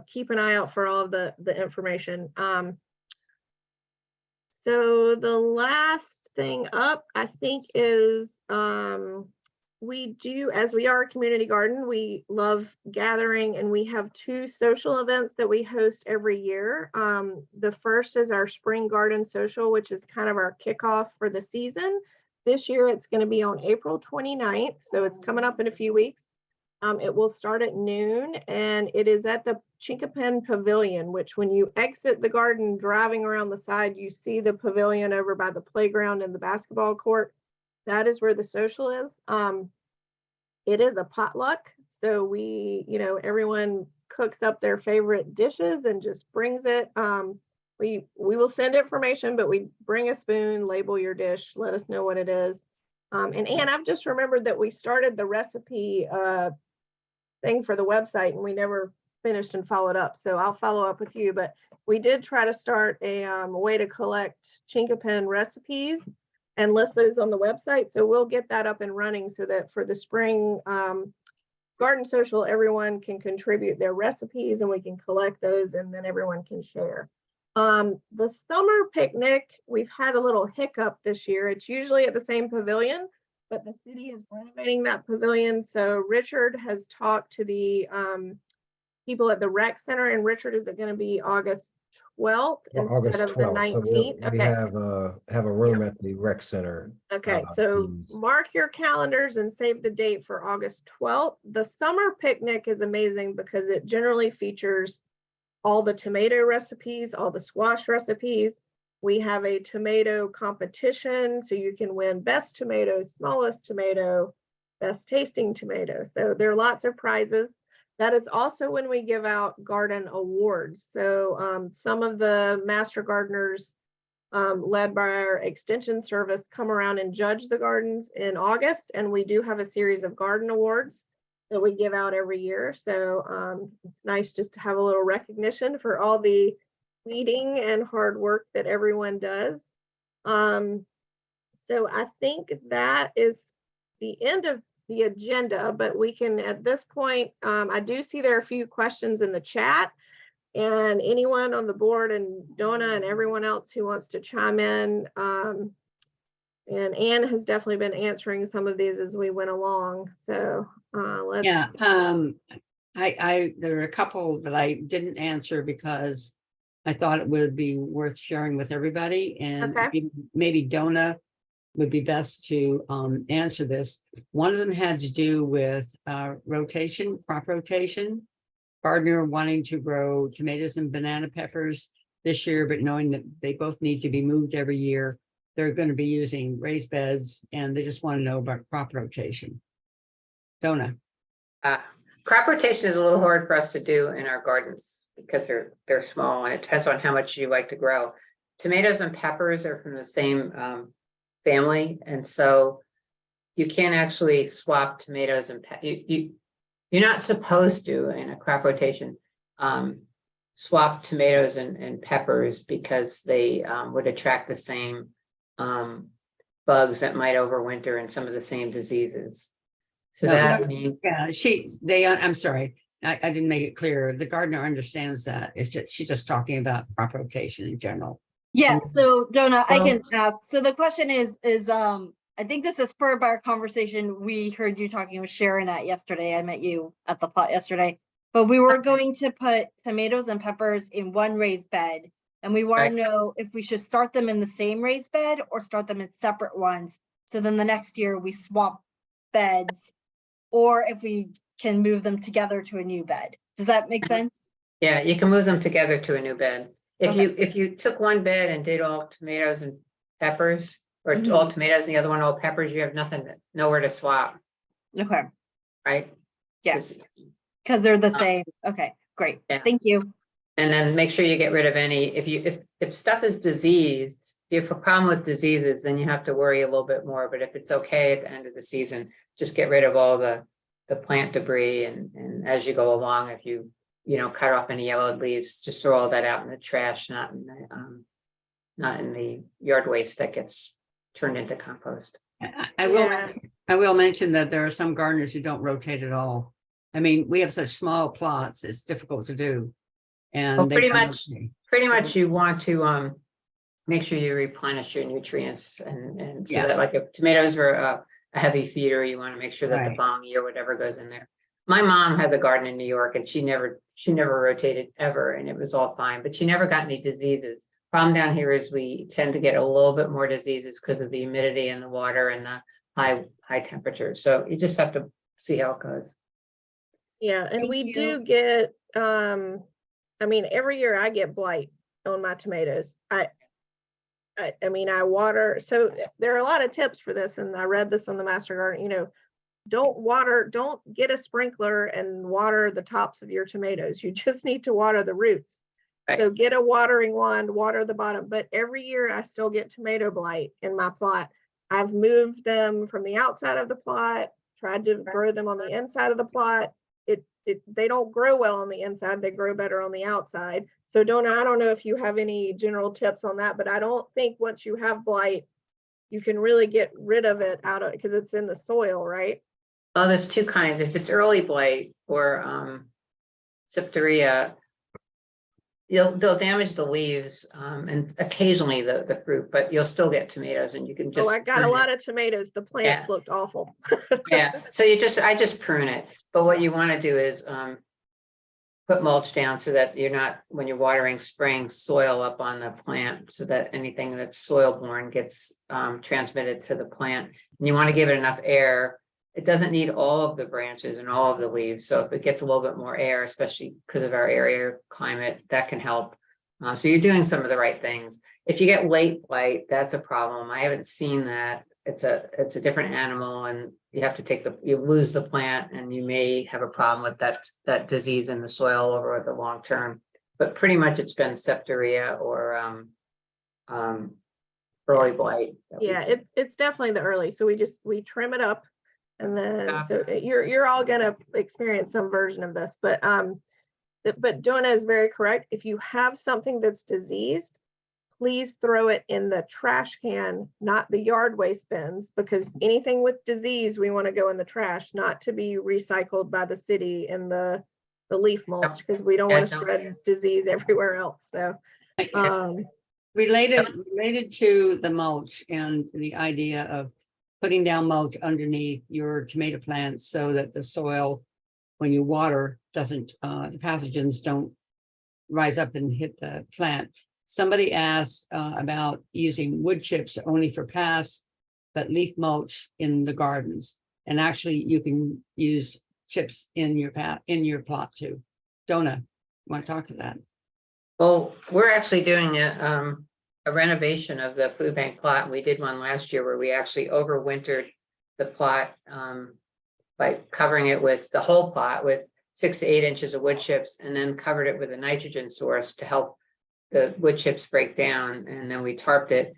keep an eye out for all of the information. So the last thing up, I think, is we do, as we are a community garden, we love gathering, and we have 2 social events that we host every year. The first is our spring garden social, which is kind of our kickoff for the season. This year it's going to be on April 29th, so it's coming up in a few weeks. It will start at noon, and it is at the Chinquapin Pavilion, which when you exit the garden driving around the side, you see the pavilion over by the playground and the basketball court. That is where the social is. It is a potluck. So we, everyone cooks up their favorite dishes and just brings it. We will send information, but we bring a spoon, label your dish, let us know what it is. And Anne, I've just remembered that we started the recipe thing for the website and we never finished and followed up. So I'll follow up with you, but we did try to start a way to collect Chinquapin recipes and list those on the website. So we'll get that up and running so that for the spring garden social, everyone can contribute their recipes and we can collect those and then everyone can share. The summer picnic, we've had a little hiccup this year. It's usually at the same pavilion, but the city is renovating that pavilion. So Richard has talked to the people at the rec center, and Richard, is it going to be August 12th instead of the 19th? So we have a room at the rec center. Okay, so mark your calendars and save the date for August 12th. The summer picnic is amazing because it generally features all the tomato recipes, all the squash recipes. We have a tomato competition, so you can win best tomato, smallest tomato, best tasting tomato. So there are lots of prizes. That is also when we give out garden awards. So some of the master gardeners led by our extension service come around and judge the gardens in August. And we do have a series of garden awards that we give out every year. So it's nice just to have a little recognition for all the weeding and hard work that everyone does. So I think that is the end of the agenda, but we can, at this point, I do see there are a few questions in the chat, and anyone on the board and Donna and everyone else who wants to chime in, and Anne has definitely been answering some of these as we went along. So let's. Yeah, there are a couple that I didn't answer because I thought it would be worth sharing with everybody, and maybe Donna would be best to answer this. One of them had to do with rotation, crop rotation. Gardener wanting to grow tomatoes and banana peppers this year, but knowing that they both need to be moved every year, they're going to be using raised beds, and they just want to know about crop rotation. Donna. Crop rotation is a little hard for us to do in our gardens because they're small, and it depends on how much you like to grow. Tomatoes and peppers are from the same family, and so you can't actually swap tomatoes and you're not supposed to, in a crop rotation, swap tomatoes and peppers because they would attract the same bugs that might overwinter and some of the same diseases. So that means, yeah, I'm sorry, I didn't make it clear. The gardener understands that. It's just, she's just talking about crop rotation in general. Yeah, so Donna, I can ask. So the question is I think this is spurred by our conversation. We heard you talking with Sharon at yesterday. I met you at the plot yesterday, but we were going to put tomatoes and peppers in one raised bed. And we want to know if we should start them in the same raised bed or start them in separate ones. So then the next year we swap beds, or if we can move them together to a new bed. Does that make sense? Yeah, you can move them together to a new bed. If you took one bed and did all tomatoes and peppers, or Mhm. all tomatoes, and the other one all peppers, you have nowhere to swap, Okay, right? yeah, 'Cause- because they're the same. Okay, great. Yeah. Thank you. And then make sure you get rid of any, if stuff is diseased, if you have a problem with diseases, then you have to worry a little bit more. But if it's okay at the end of the season, just get rid of all the plant debris, and as you go along, if you cut off any yellowed leaves, just throw all that out in the trash, not in the yard waste that gets turned into compost. I will mention that there are some gardeners who don't rotate at all. I mean, we have such small plots, it's difficult to do. And Well, they pretty don't much- rotate. Pretty So- much you want to make sure you replenish your nutrients, and so Yeah. that, like, if tomatoes are a heavy feeder, you want to make sure that the Right. bongi or whatever goes in there. My mom has a garden in New York, and she never rotated ever, and it was all fine, but she never got any diseases. Problem down here is we tend to get a little bit more diseases because of the humidity in the water and the high temperatures. So you just have to see how it goes. Yeah, and Thank we you. do get, I mean, every year I get blight on my tomatoes. I mean, I water, so there are a lot of tips for this, and I read this on the Master Garden, don't get a sprinkler and water the tops of your tomatoes. You just need to water the roots. Right. So get a watering wand, water the bottom, but every year I still get tomato blight in my plot. I've moved them from the outside of the plot, tried to grow them on the inside of the plot. They don't grow well on the inside, they grow better on the outside. So Donna, I don't know if you have any general tips on that, but I don't think once you have blight, you can really get rid of it because it's in the soil, right? Oh, there's two kinds. If it's early blight or septoria, they'll damage the leaves and occasionally the fruit, but you'll still get tomatoes, and you can just. Oh, I got a lot of tomatoes. The plants Yeah. looked awful. Yeah, so I just prune it, but what you want to do is put mulch down so that you're not, when you're watering, spraying soil up on the plant, so that anything that's soil borne gets transmitted to the plant. And you want to give it enough air. It doesn't need all of the branches and all of the leaves, so if it gets a little bit more air, especially because of our area climate, that can help. So you're doing some of the right things. If you get late blight, that's a problem. I haven't seen that. It's a different animal, and you have to you lose the plant, and you may have a problem with that disease in the soil over the long term. But pretty much it's been septoria or early blight. that we've Yeah, seen. it's definitely the early. So we trim it up, and then Yeah. so you're all gonna experience some version of this, but Donna is very correct. If you have something that's diseased, please throw it in the trash can, not the yard waste bins, because anything with disease, we want to go in the trash, not to be recycled by the city in the leaf mulch, because we don't Yeah, want to spread disease everywhere else. So, Related to the mulch and the idea of putting down mulch underneath your tomato plants so that the soil, when you water, doesn't, the pathogens don't rise up and hit the plant. Somebody asked about using wood chips only for paths, but leaf mulch in the gardens. And actually you can use chips in your plot too. Donna, want to talk to that? Well, we're actually doing a renovation of the food bank plot. We did one last year where we actually overwintered the plot by covering it with the whole plot with 6 to 8 inches of wood chips, and then covered it with a nitrogen source to help the wood chips break down. And then we tarped it.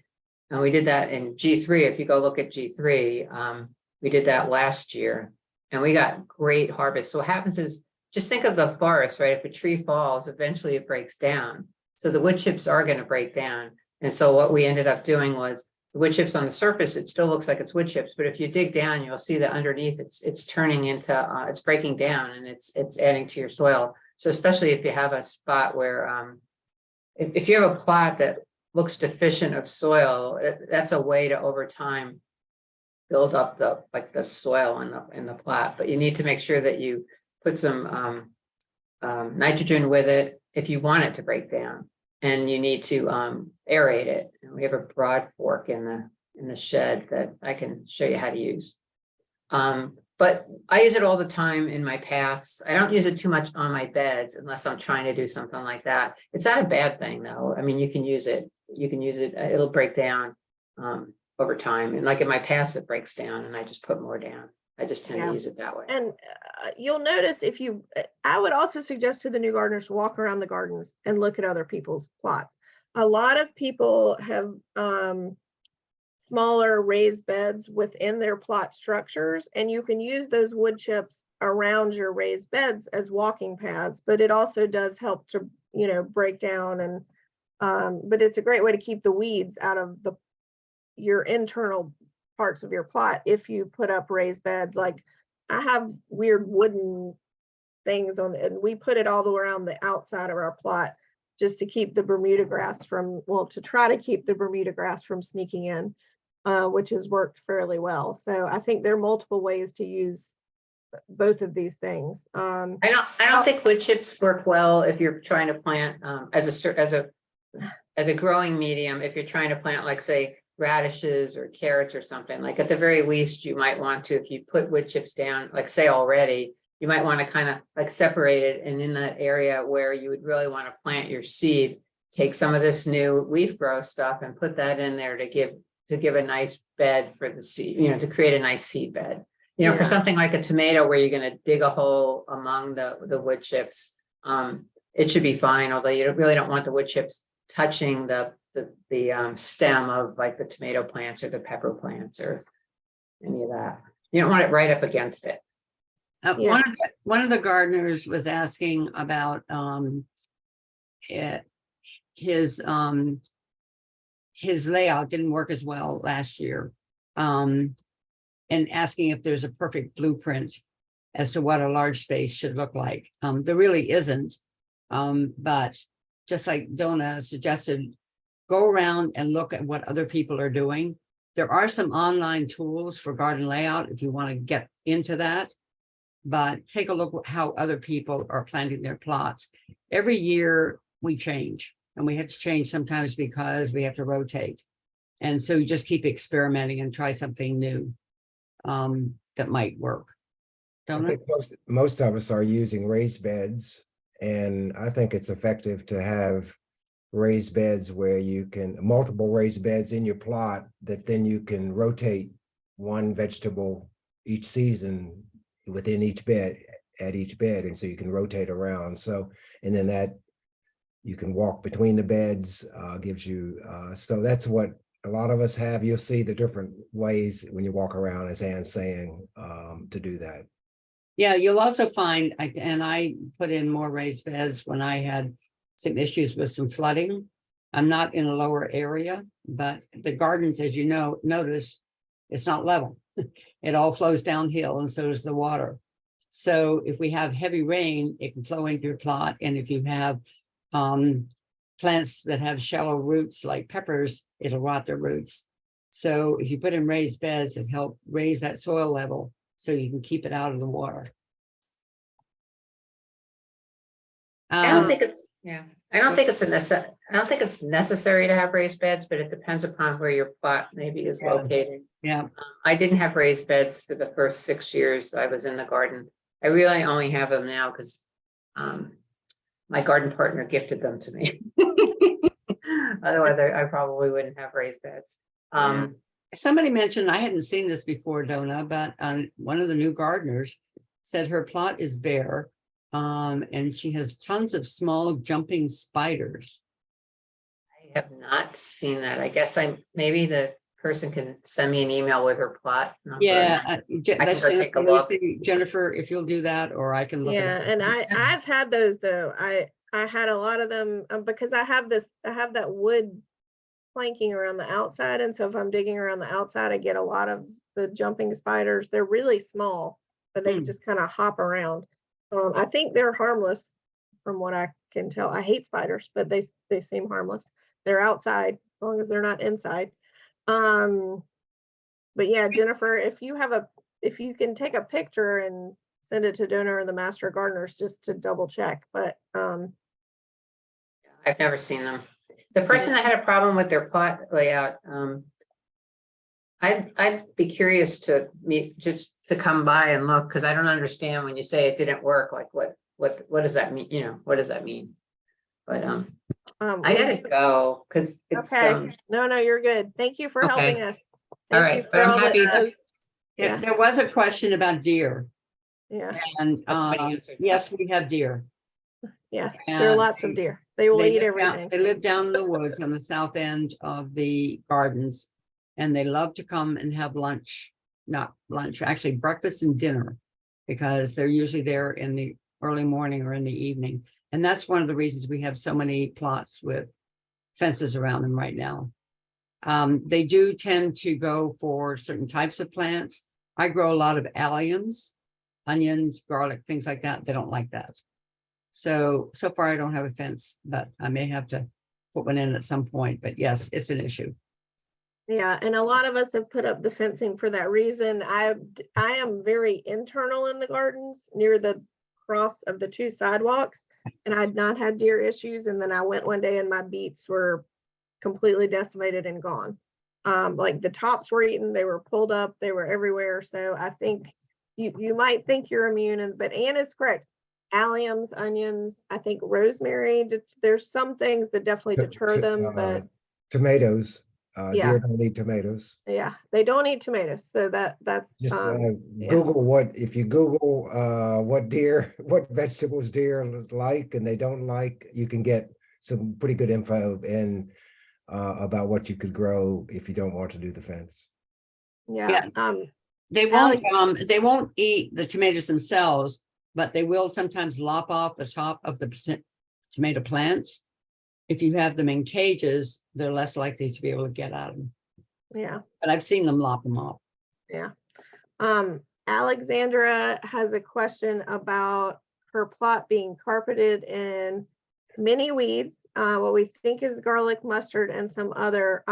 And we did that in G3. If you go look at G3, we did that last year, and we got great harvest. So what happens is, just think of the forest, right? If a tree falls, eventually it breaks down. So the wood chips are going to break down. And so what we ended up doing was the wood chips on the surface, it still looks like it's wood chips, but if you dig down, you'll see that underneath it's turning into, it's breaking down, and it's adding to your soil. So especially if you have a spot where, if you have a plot that looks deficient of soil, that's a way to over time build up the soil in the plot. But you need to make sure that you put some nitrogen with it if you want it to break down, and you need to aerate it. And we have a broad fork in the shed that I can show you how to use. But I use it all the time in my paths. I don't use it too much on my beds unless I'm trying to do something like that. It's not a bad thing though. I mean, you can use it. It'll break down. over time. And like in my past, it breaks down and I just put more down. I just tend Yeah. to use it that way. And you'll notice if you, I would also suggest to the new gardeners to walk around the gardens and look at other people's plots. A lot of people have smaller raised beds within their plot structures, and you can use those wood chips around your raised beds as walking paths, but it also does help to, you know, break down and, but it's a great way to keep the weeds out of your internal parts of your plot if you put up raised beds. Like I have weird wooden things on and we put it all the way around the outside of our plot just to keep the Bermuda grass from, well, to try to keep the Bermuda grass from sneaking in, which has worked fairly well. So I think there are multiple ways to use both of these things. I don't think wood chips work well if you're trying to plant as a growing medium. If you're trying to plant, like say radishes or carrots or something, like at the very least, you might want to, if you put wood chips down, like say already, you might want to kind of like separate it. And in that area where you would really want to plant your seed, take some of this new leaf grow stuff and put that in there to give a nice bed for the seed, you know, to create a nice seed bed. You know, for something like a tomato where you're going to dig a hole among the wood chips, it should be fine. Although you really don't want the wood chips touching the stem of like the tomato plants or the pepper plants or any of that. You don't want it right up against it. Yeah. One of the gardeners was asking about his layout didn't work as well last year, and asking if there's a perfect blueprint as to what a large space should look like. There really isn't, but just like Donna suggested, go around and look at what other people are doing. There are some online tools for garden layout if you want to get into that, but take a look at how other people are planting their plots. Every year we change, and we have to change sometimes because we have to rotate. And so you just keep experimenting and try something new that might work. I Don't think most of us are using raised beds, and I think it's effective to have raised beds where you can, multiple raised beds in your plot that then you can rotate one vegetable each season within each bed, at each bed, and so you can rotate around. So, and then that you can walk between the beds, gives you, so that's what a lot of us have. You'll see the different ways when you walk around, as Anne's saying, to do that. Yeah, you'll also find, and I put in more raised beds when I had some issues with some flooding. I'm not in a lower area, but the gardens, as you know, notice it's not level. It all flows downhill, and so does the water. So if we have heavy rain, it can flow into your plot. And if you have plants that have shallow roots like peppers, it'll rot their roots. So if you put in raised beds, it helps raise that soil level so you can keep it out of the water. I don't think it's, I don't think it's necessary to have raised beds, but it depends upon where your plot maybe is located. Yeah. I didn't have raised beds for the first 6 years I was in the garden. I really only have them now because my garden partner gifted them to me. Otherwise, I probably wouldn't have raised beds. Somebody mentioned, I hadn't seen this before, Donna, but one of the new gardeners said her plot is bare, and she has tons of small jumping spiders. I have not seen that. I guess maybe the person can send me an email with her plot number. Yeah, that's take a look. Jennifer, if you'll do that, or I can look. Yeah, and I've had those though. I had a lot of them because I have that wood planking around the outside, and so if I'm digging around the outside, I get a lot of the jumping spiders. They're really small, but they just kind of hop around. I think they're harmless from what I can tell. I hate spiders, but they seem harmless. They're outside as long as they're not inside. But yeah, Jennifer, if you can take a picture and send it to Donna or the Master Gardeners just to double check. But I've never seen them. The person that had a problem with their plot layout, I'd be curious to meet, just to come by and look, because I don't understand when you say it didn't work. Like what does that mean? You know, what does that mean? But I we gotta do- go because it's Okay, no, you're good. Thank you for Okay. helping us. all Thank you right, for but I'm all the- happy to. those- Yeah, Yeah. there was a question about deer, Yeah, and Somebody answered. yes, we have deer. yes, there are And lots of deer. They will They eat live down- everything. They live down in the woods on the south end of the gardens. And they love to come and have lunch, not lunch, actually breakfast and dinner. Because they're usually there in the early morning or in the evening. And that's one of the reasons we have so many plots with fences around them right now. They do tend to go for certain types of plants. I grow a lot of alliums, onions, garlic, things like that. They don't like that. So far I don't have a fence, but I may have to put one in at some point, but yes, it's an issue. Yeah, and a lot of us have put up the fencing for that reason. I am very internal in the gardens near the cross of the two sidewalks, and I'd not had deer issues. And then I went one day and my beets were completely decimated and gone. Like the tops were eaten, they were pulled up, they were everywhere. So I think you might think you're immune, but Ann is correct. Alliums, onions, I think rosemary. There's some things that definitely deter them, but Tomatoes, Yeah. deer don't eat tomatoes. yeah, they don't eat tomatoes. So that's Just yeah. Google if you Google what vegetables deer like and they don't like, you can get some pretty good info in about what you could grow if you don't want to do the fence. Yeah. They won't eat the tomatoes themselves, but they will sometimes lop off the top of the tomato plants. If you have them in cages, they're less likely to be able to get at them. Yeah. But I've seen them lop them off. Yeah. Alexandra has a question about her plot being carpeted in mini weeds, what we think is garlic, mustard, and some other.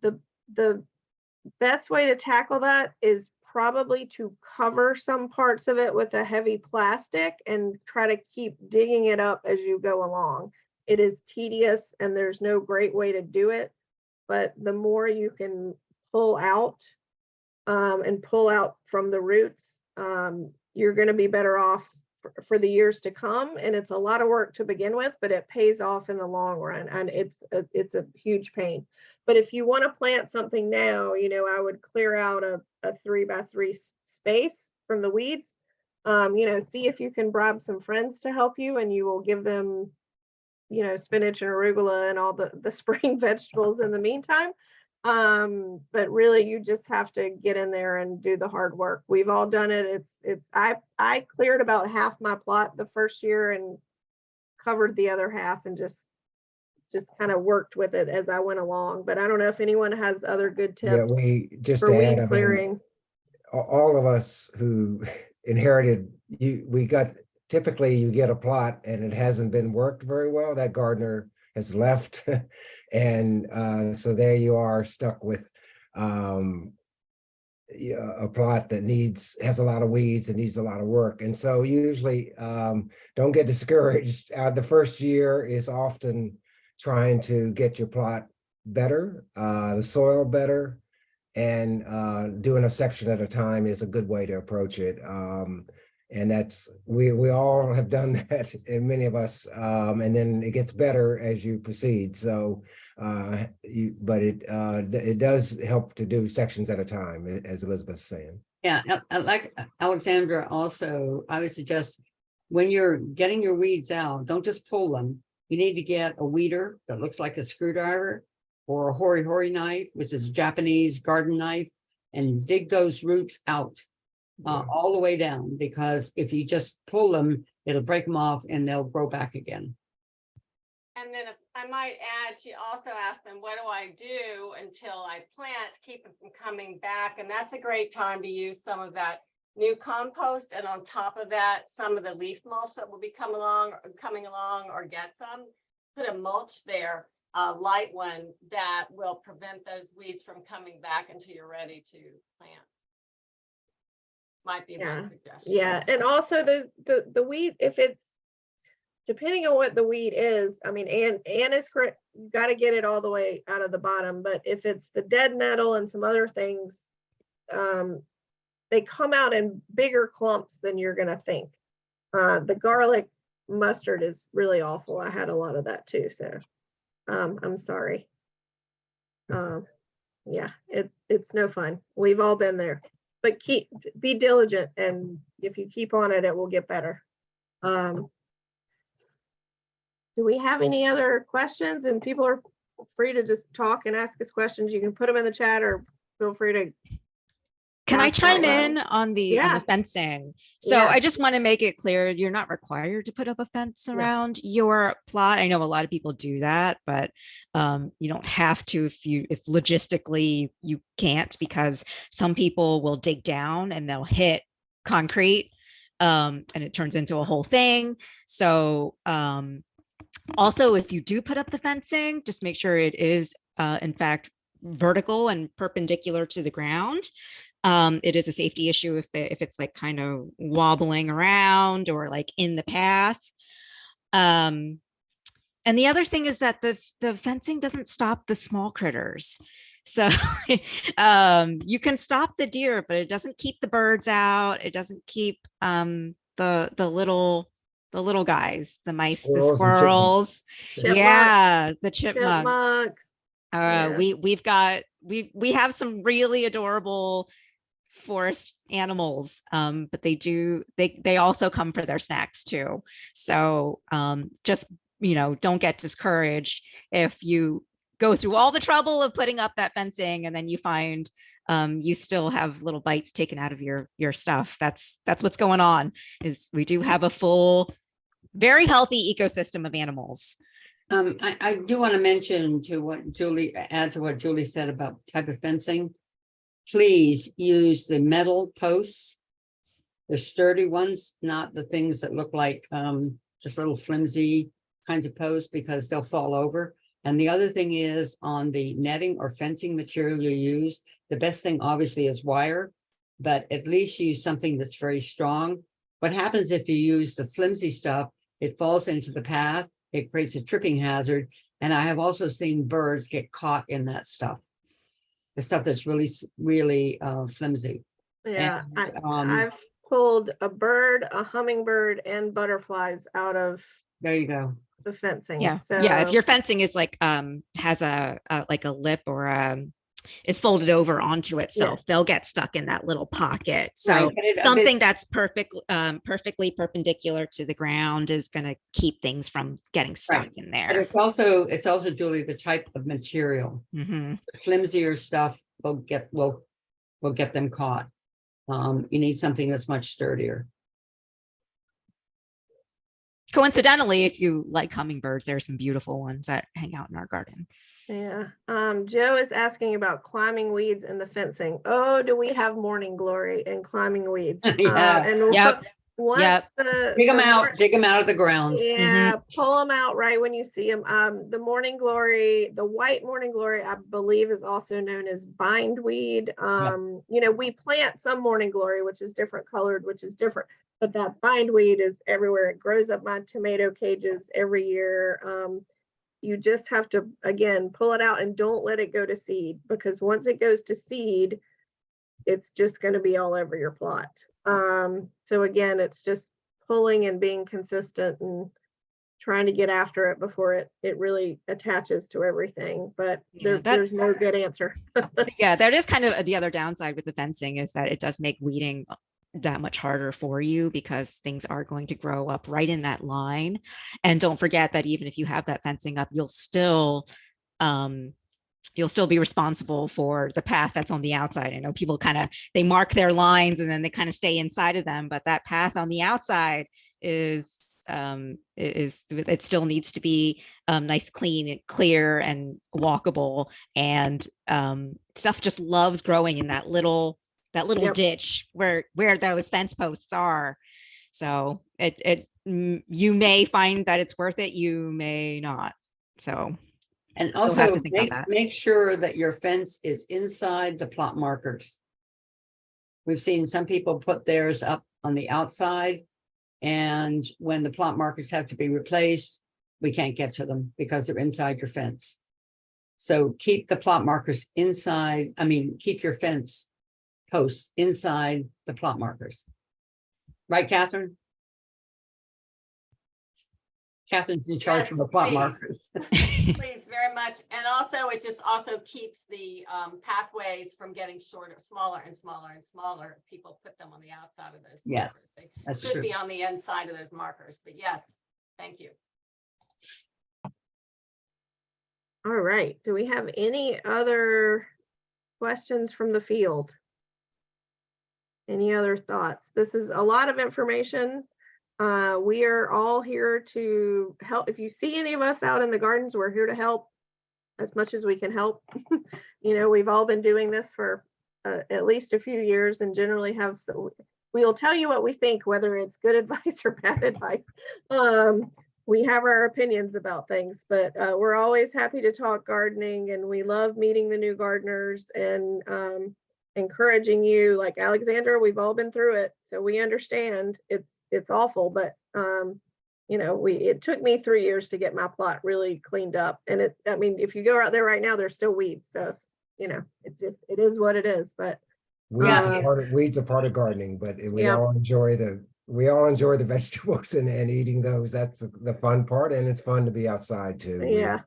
The best way to tackle that is probably to cover some parts of it with a heavy plastic and try to keep digging it up as you go along. It is tedious and there's no great way to do it, but the more you can pull out and pull out from the roots, you're going to be better off for the years to come. And it's a lot of work to begin with, but it pays off in the long run. And it's a huge pain. But if you want to plant something now, I would clear out a 3x3 space from the weeds. See if you can bribe some friends to help you, and you will give them, spinach and arugula and all the spring vegetables in the meantime. But really you just have to get in there and do the hard work. We've all done it. I cleared about half my plot the first year and covered the other half and just kind of worked with it as I went along. But I don't know if anyone has other good tips Yeah, we just for to add, I weed mean, clearing. all of us who inherited, typically you get a plot and it hasn't been worked very well, that gardener has left. And so there you are stuck with a plot that has a lot of weeds and needs a lot of work. And so usually don't get discouraged. The first year is often trying to get your plot better, the soil better, and doing a section at a time is a good way to approach it. And that's, we all have done that, and many of us, and then it gets better as you proceed. So, but it does help to do sections at a time, as Elizabeth's saying. Yeah, like Alexandra also, I would suggest when you're getting your weeds out, don't just pull them. You need to get a weeder that looks like a screwdriver or a hori-hori knife, which is a Japanese garden knife, and dig those roots out. All the way down, because if you just pull them, it'll break them off and they'll grow back again. And then if I might add, she also asked them, what do I do until I plant to keep them from coming back? And that's a great time to use some of that new compost. And on top of that, some of the leaf mulch that will be coming along, or get some, put a mulch there, a light one that will prevent those weeds from coming back until you're ready to plant. Might be my suggestion. Yeah, and also there's the weed, if it's depending on what the weed is, I mean, Ann is correct, you got to get it all the way out of the bottom. But if it's the dead nettle and some other things, they come out in bigger clumps than you're gonna think. The garlic mustard is really awful. I had a lot of that too, so I'm sorry. Yeah, it's no fun. We've all been there, but be diligent, and if you keep on it, it will get better. Do we have any other questions? And people are free to just talk and ask us questions. You can put them in the chat or feel free to. Can I ask out chime loud. in on the Yeah. fencing? So Yeah. I just want to make it clear, you're not required to put up a fence around your plot. I know a lot of people do that, but you don't have to if logistically you can't, because some people will dig down and they'll hit concrete and it turns into a whole thing. So also, if you do put up the fencing, just make sure it is in fact vertical and perpendicular to the ground. It is a safety issue if it's like kind of wobbling around or like in the path. And the other thing is that the fencing doesn't stop the small critters. So you can stop the deer, but it doesn't keep the birds out. It doesn't keep the little guys, the mice, the Squirrels and squirrels. Chipmunks. Yeah, the chipmunks. Chipmunks. Yeah. We have some really adorable forest animals, but they also come for their snacks too. So just don't get discouraged if you go through all the trouble of putting up that fencing and then you find you still have little bites taken out of your stuff. That's what's going on. Is we do have a full, very healthy ecosystem of animals. I do want to mention add to what Julie said about type of fencing. Please use the metal posts, the sturdy ones, not the things that look like just little flimsy kinds of posts, because they'll fall over. And the other thing is, on the netting or fencing material you use, the best thing obviously is wire, but at least use something that's very strong. What happens if you use the flimsy stuff, it falls into the path, it creates a tripping hazard. And I have also seen birds get caught in that stuff. The stuff that's really flimsy. Yeah, And, I've pulled a bird, a hummingbird, and butterflies out of there you go. the fencing. Yeah, So, yeah. If your fencing is like has a like a lip or is folded over onto itself, they'll get stuck in that little pocket. So Right, something that's perfectly perpendicular to the ground is going to keep things from getting stuck Right. in But there. it's also, Julie, the type of material. Mm-hmm. The flimsier stuff will get them caught. You need something that's much sturdier. Coincidentally, if you like hummingbirds, there are some beautiful ones that hang out in our garden. yeah. Joe is asking about climbing weeds in the fencing. Oh, do we have morning glory in climbing weeds? Yeah. And Yep. once Yep. Dig them out of the ground. Yeah, pull them out right when you see them. The morning glory, the white morning glory, I believe is also known as bindweed. We plant some morning glory, which is different colored, which is different, but that bindweed is everywhere. It grows up my tomato cages every year. You just have to, again, pull it out and don't let it go to seed, because once it goes to seed, it's just going to be all over your plot. So again, it's just pulling and being consistent and trying to get after it before it really attaches to everything. But there's no good answer. Yeah, that is kind of the other downside with the fencing, is that it does make weeding that much harder for you, because things are going to grow up right in that line. And don't forget that even if you have that fencing up, you'll still be responsible for the path that's on the outside. I know people they mark their lines and then they kind of stay inside of them, but that path on the outside it still needs to be nice, clean and clear and walkable. And stuff just loves growing in that little Yep. ditch where those fence posts are. So you may find that it's worth it, you may not. So And you'll have also to think about that. make sure that your fence is inside the plot markers. We've seen some people put theirs up on the outside, and when the plot markers have to be replaced, we can't get to them because they're inside your fence. So keep the plot markers inside. Keep your fence posts inside the plot markers. Right, Catherine? Catherine's in charge Yes, of the plot please. markers. Please, very much. And also, it just also keeps the pathways from getting shorter, smaller and smaller and smaller. People put them on the outside of those. Yes, markers. They that's should true. be on the inside of those markers, but yes, thank you. All right. Do we have any other questions from the field? Any other thoughts? This is a lot of information. We are all here to help. If you see any of us out in the gardens, we're here to help as much as we can help. You know, we've all been doing this for at least a few years and generally have, so we will tell you what we think, whether it's good advice or bad advice. We have our opinions about things, but we're always happy to talk gardening, and we love meeting the new gardeners and encouraging you. Like Alexandra, we've all been through it, so we understand. It's awful, but you know, it took me 3 years to get my plot really cleaned up, and I mean, if you go out there right now, there's still weeds, so you know, it is what it is. But Weeds are part of gardening, but we Yeah. all enjoy the vegetables and eating those. That's the fun part, and it's fun to be outside too. yeah,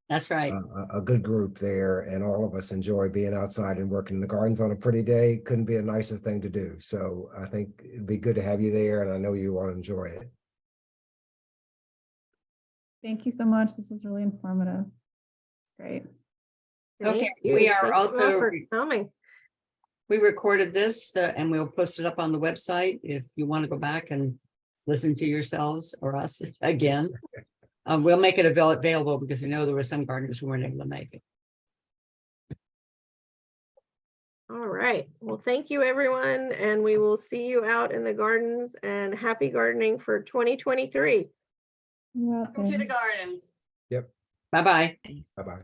That's right. A good group there, and all of us enjoy being outside and working in the gardens on a pretty day. Couldn't be a nicer thing to do. So I think it'd be good to have you there, and I know you will enjoy it. Thank you so much. This was really informative. Great. Okay, thank you. we are Thank you all also- for coming. We recorded this and we'll post it up on the website if you want to go back and listen to yourselves or us again. We'll make it available because we know there were some gardeners who weren't able to make it. All right. Well, thank you, everyone, and we will see you out in the gardens, and happy gardening for 2023. You're Welcome to the welcome. gardens. Bye-bye. Bye-bye.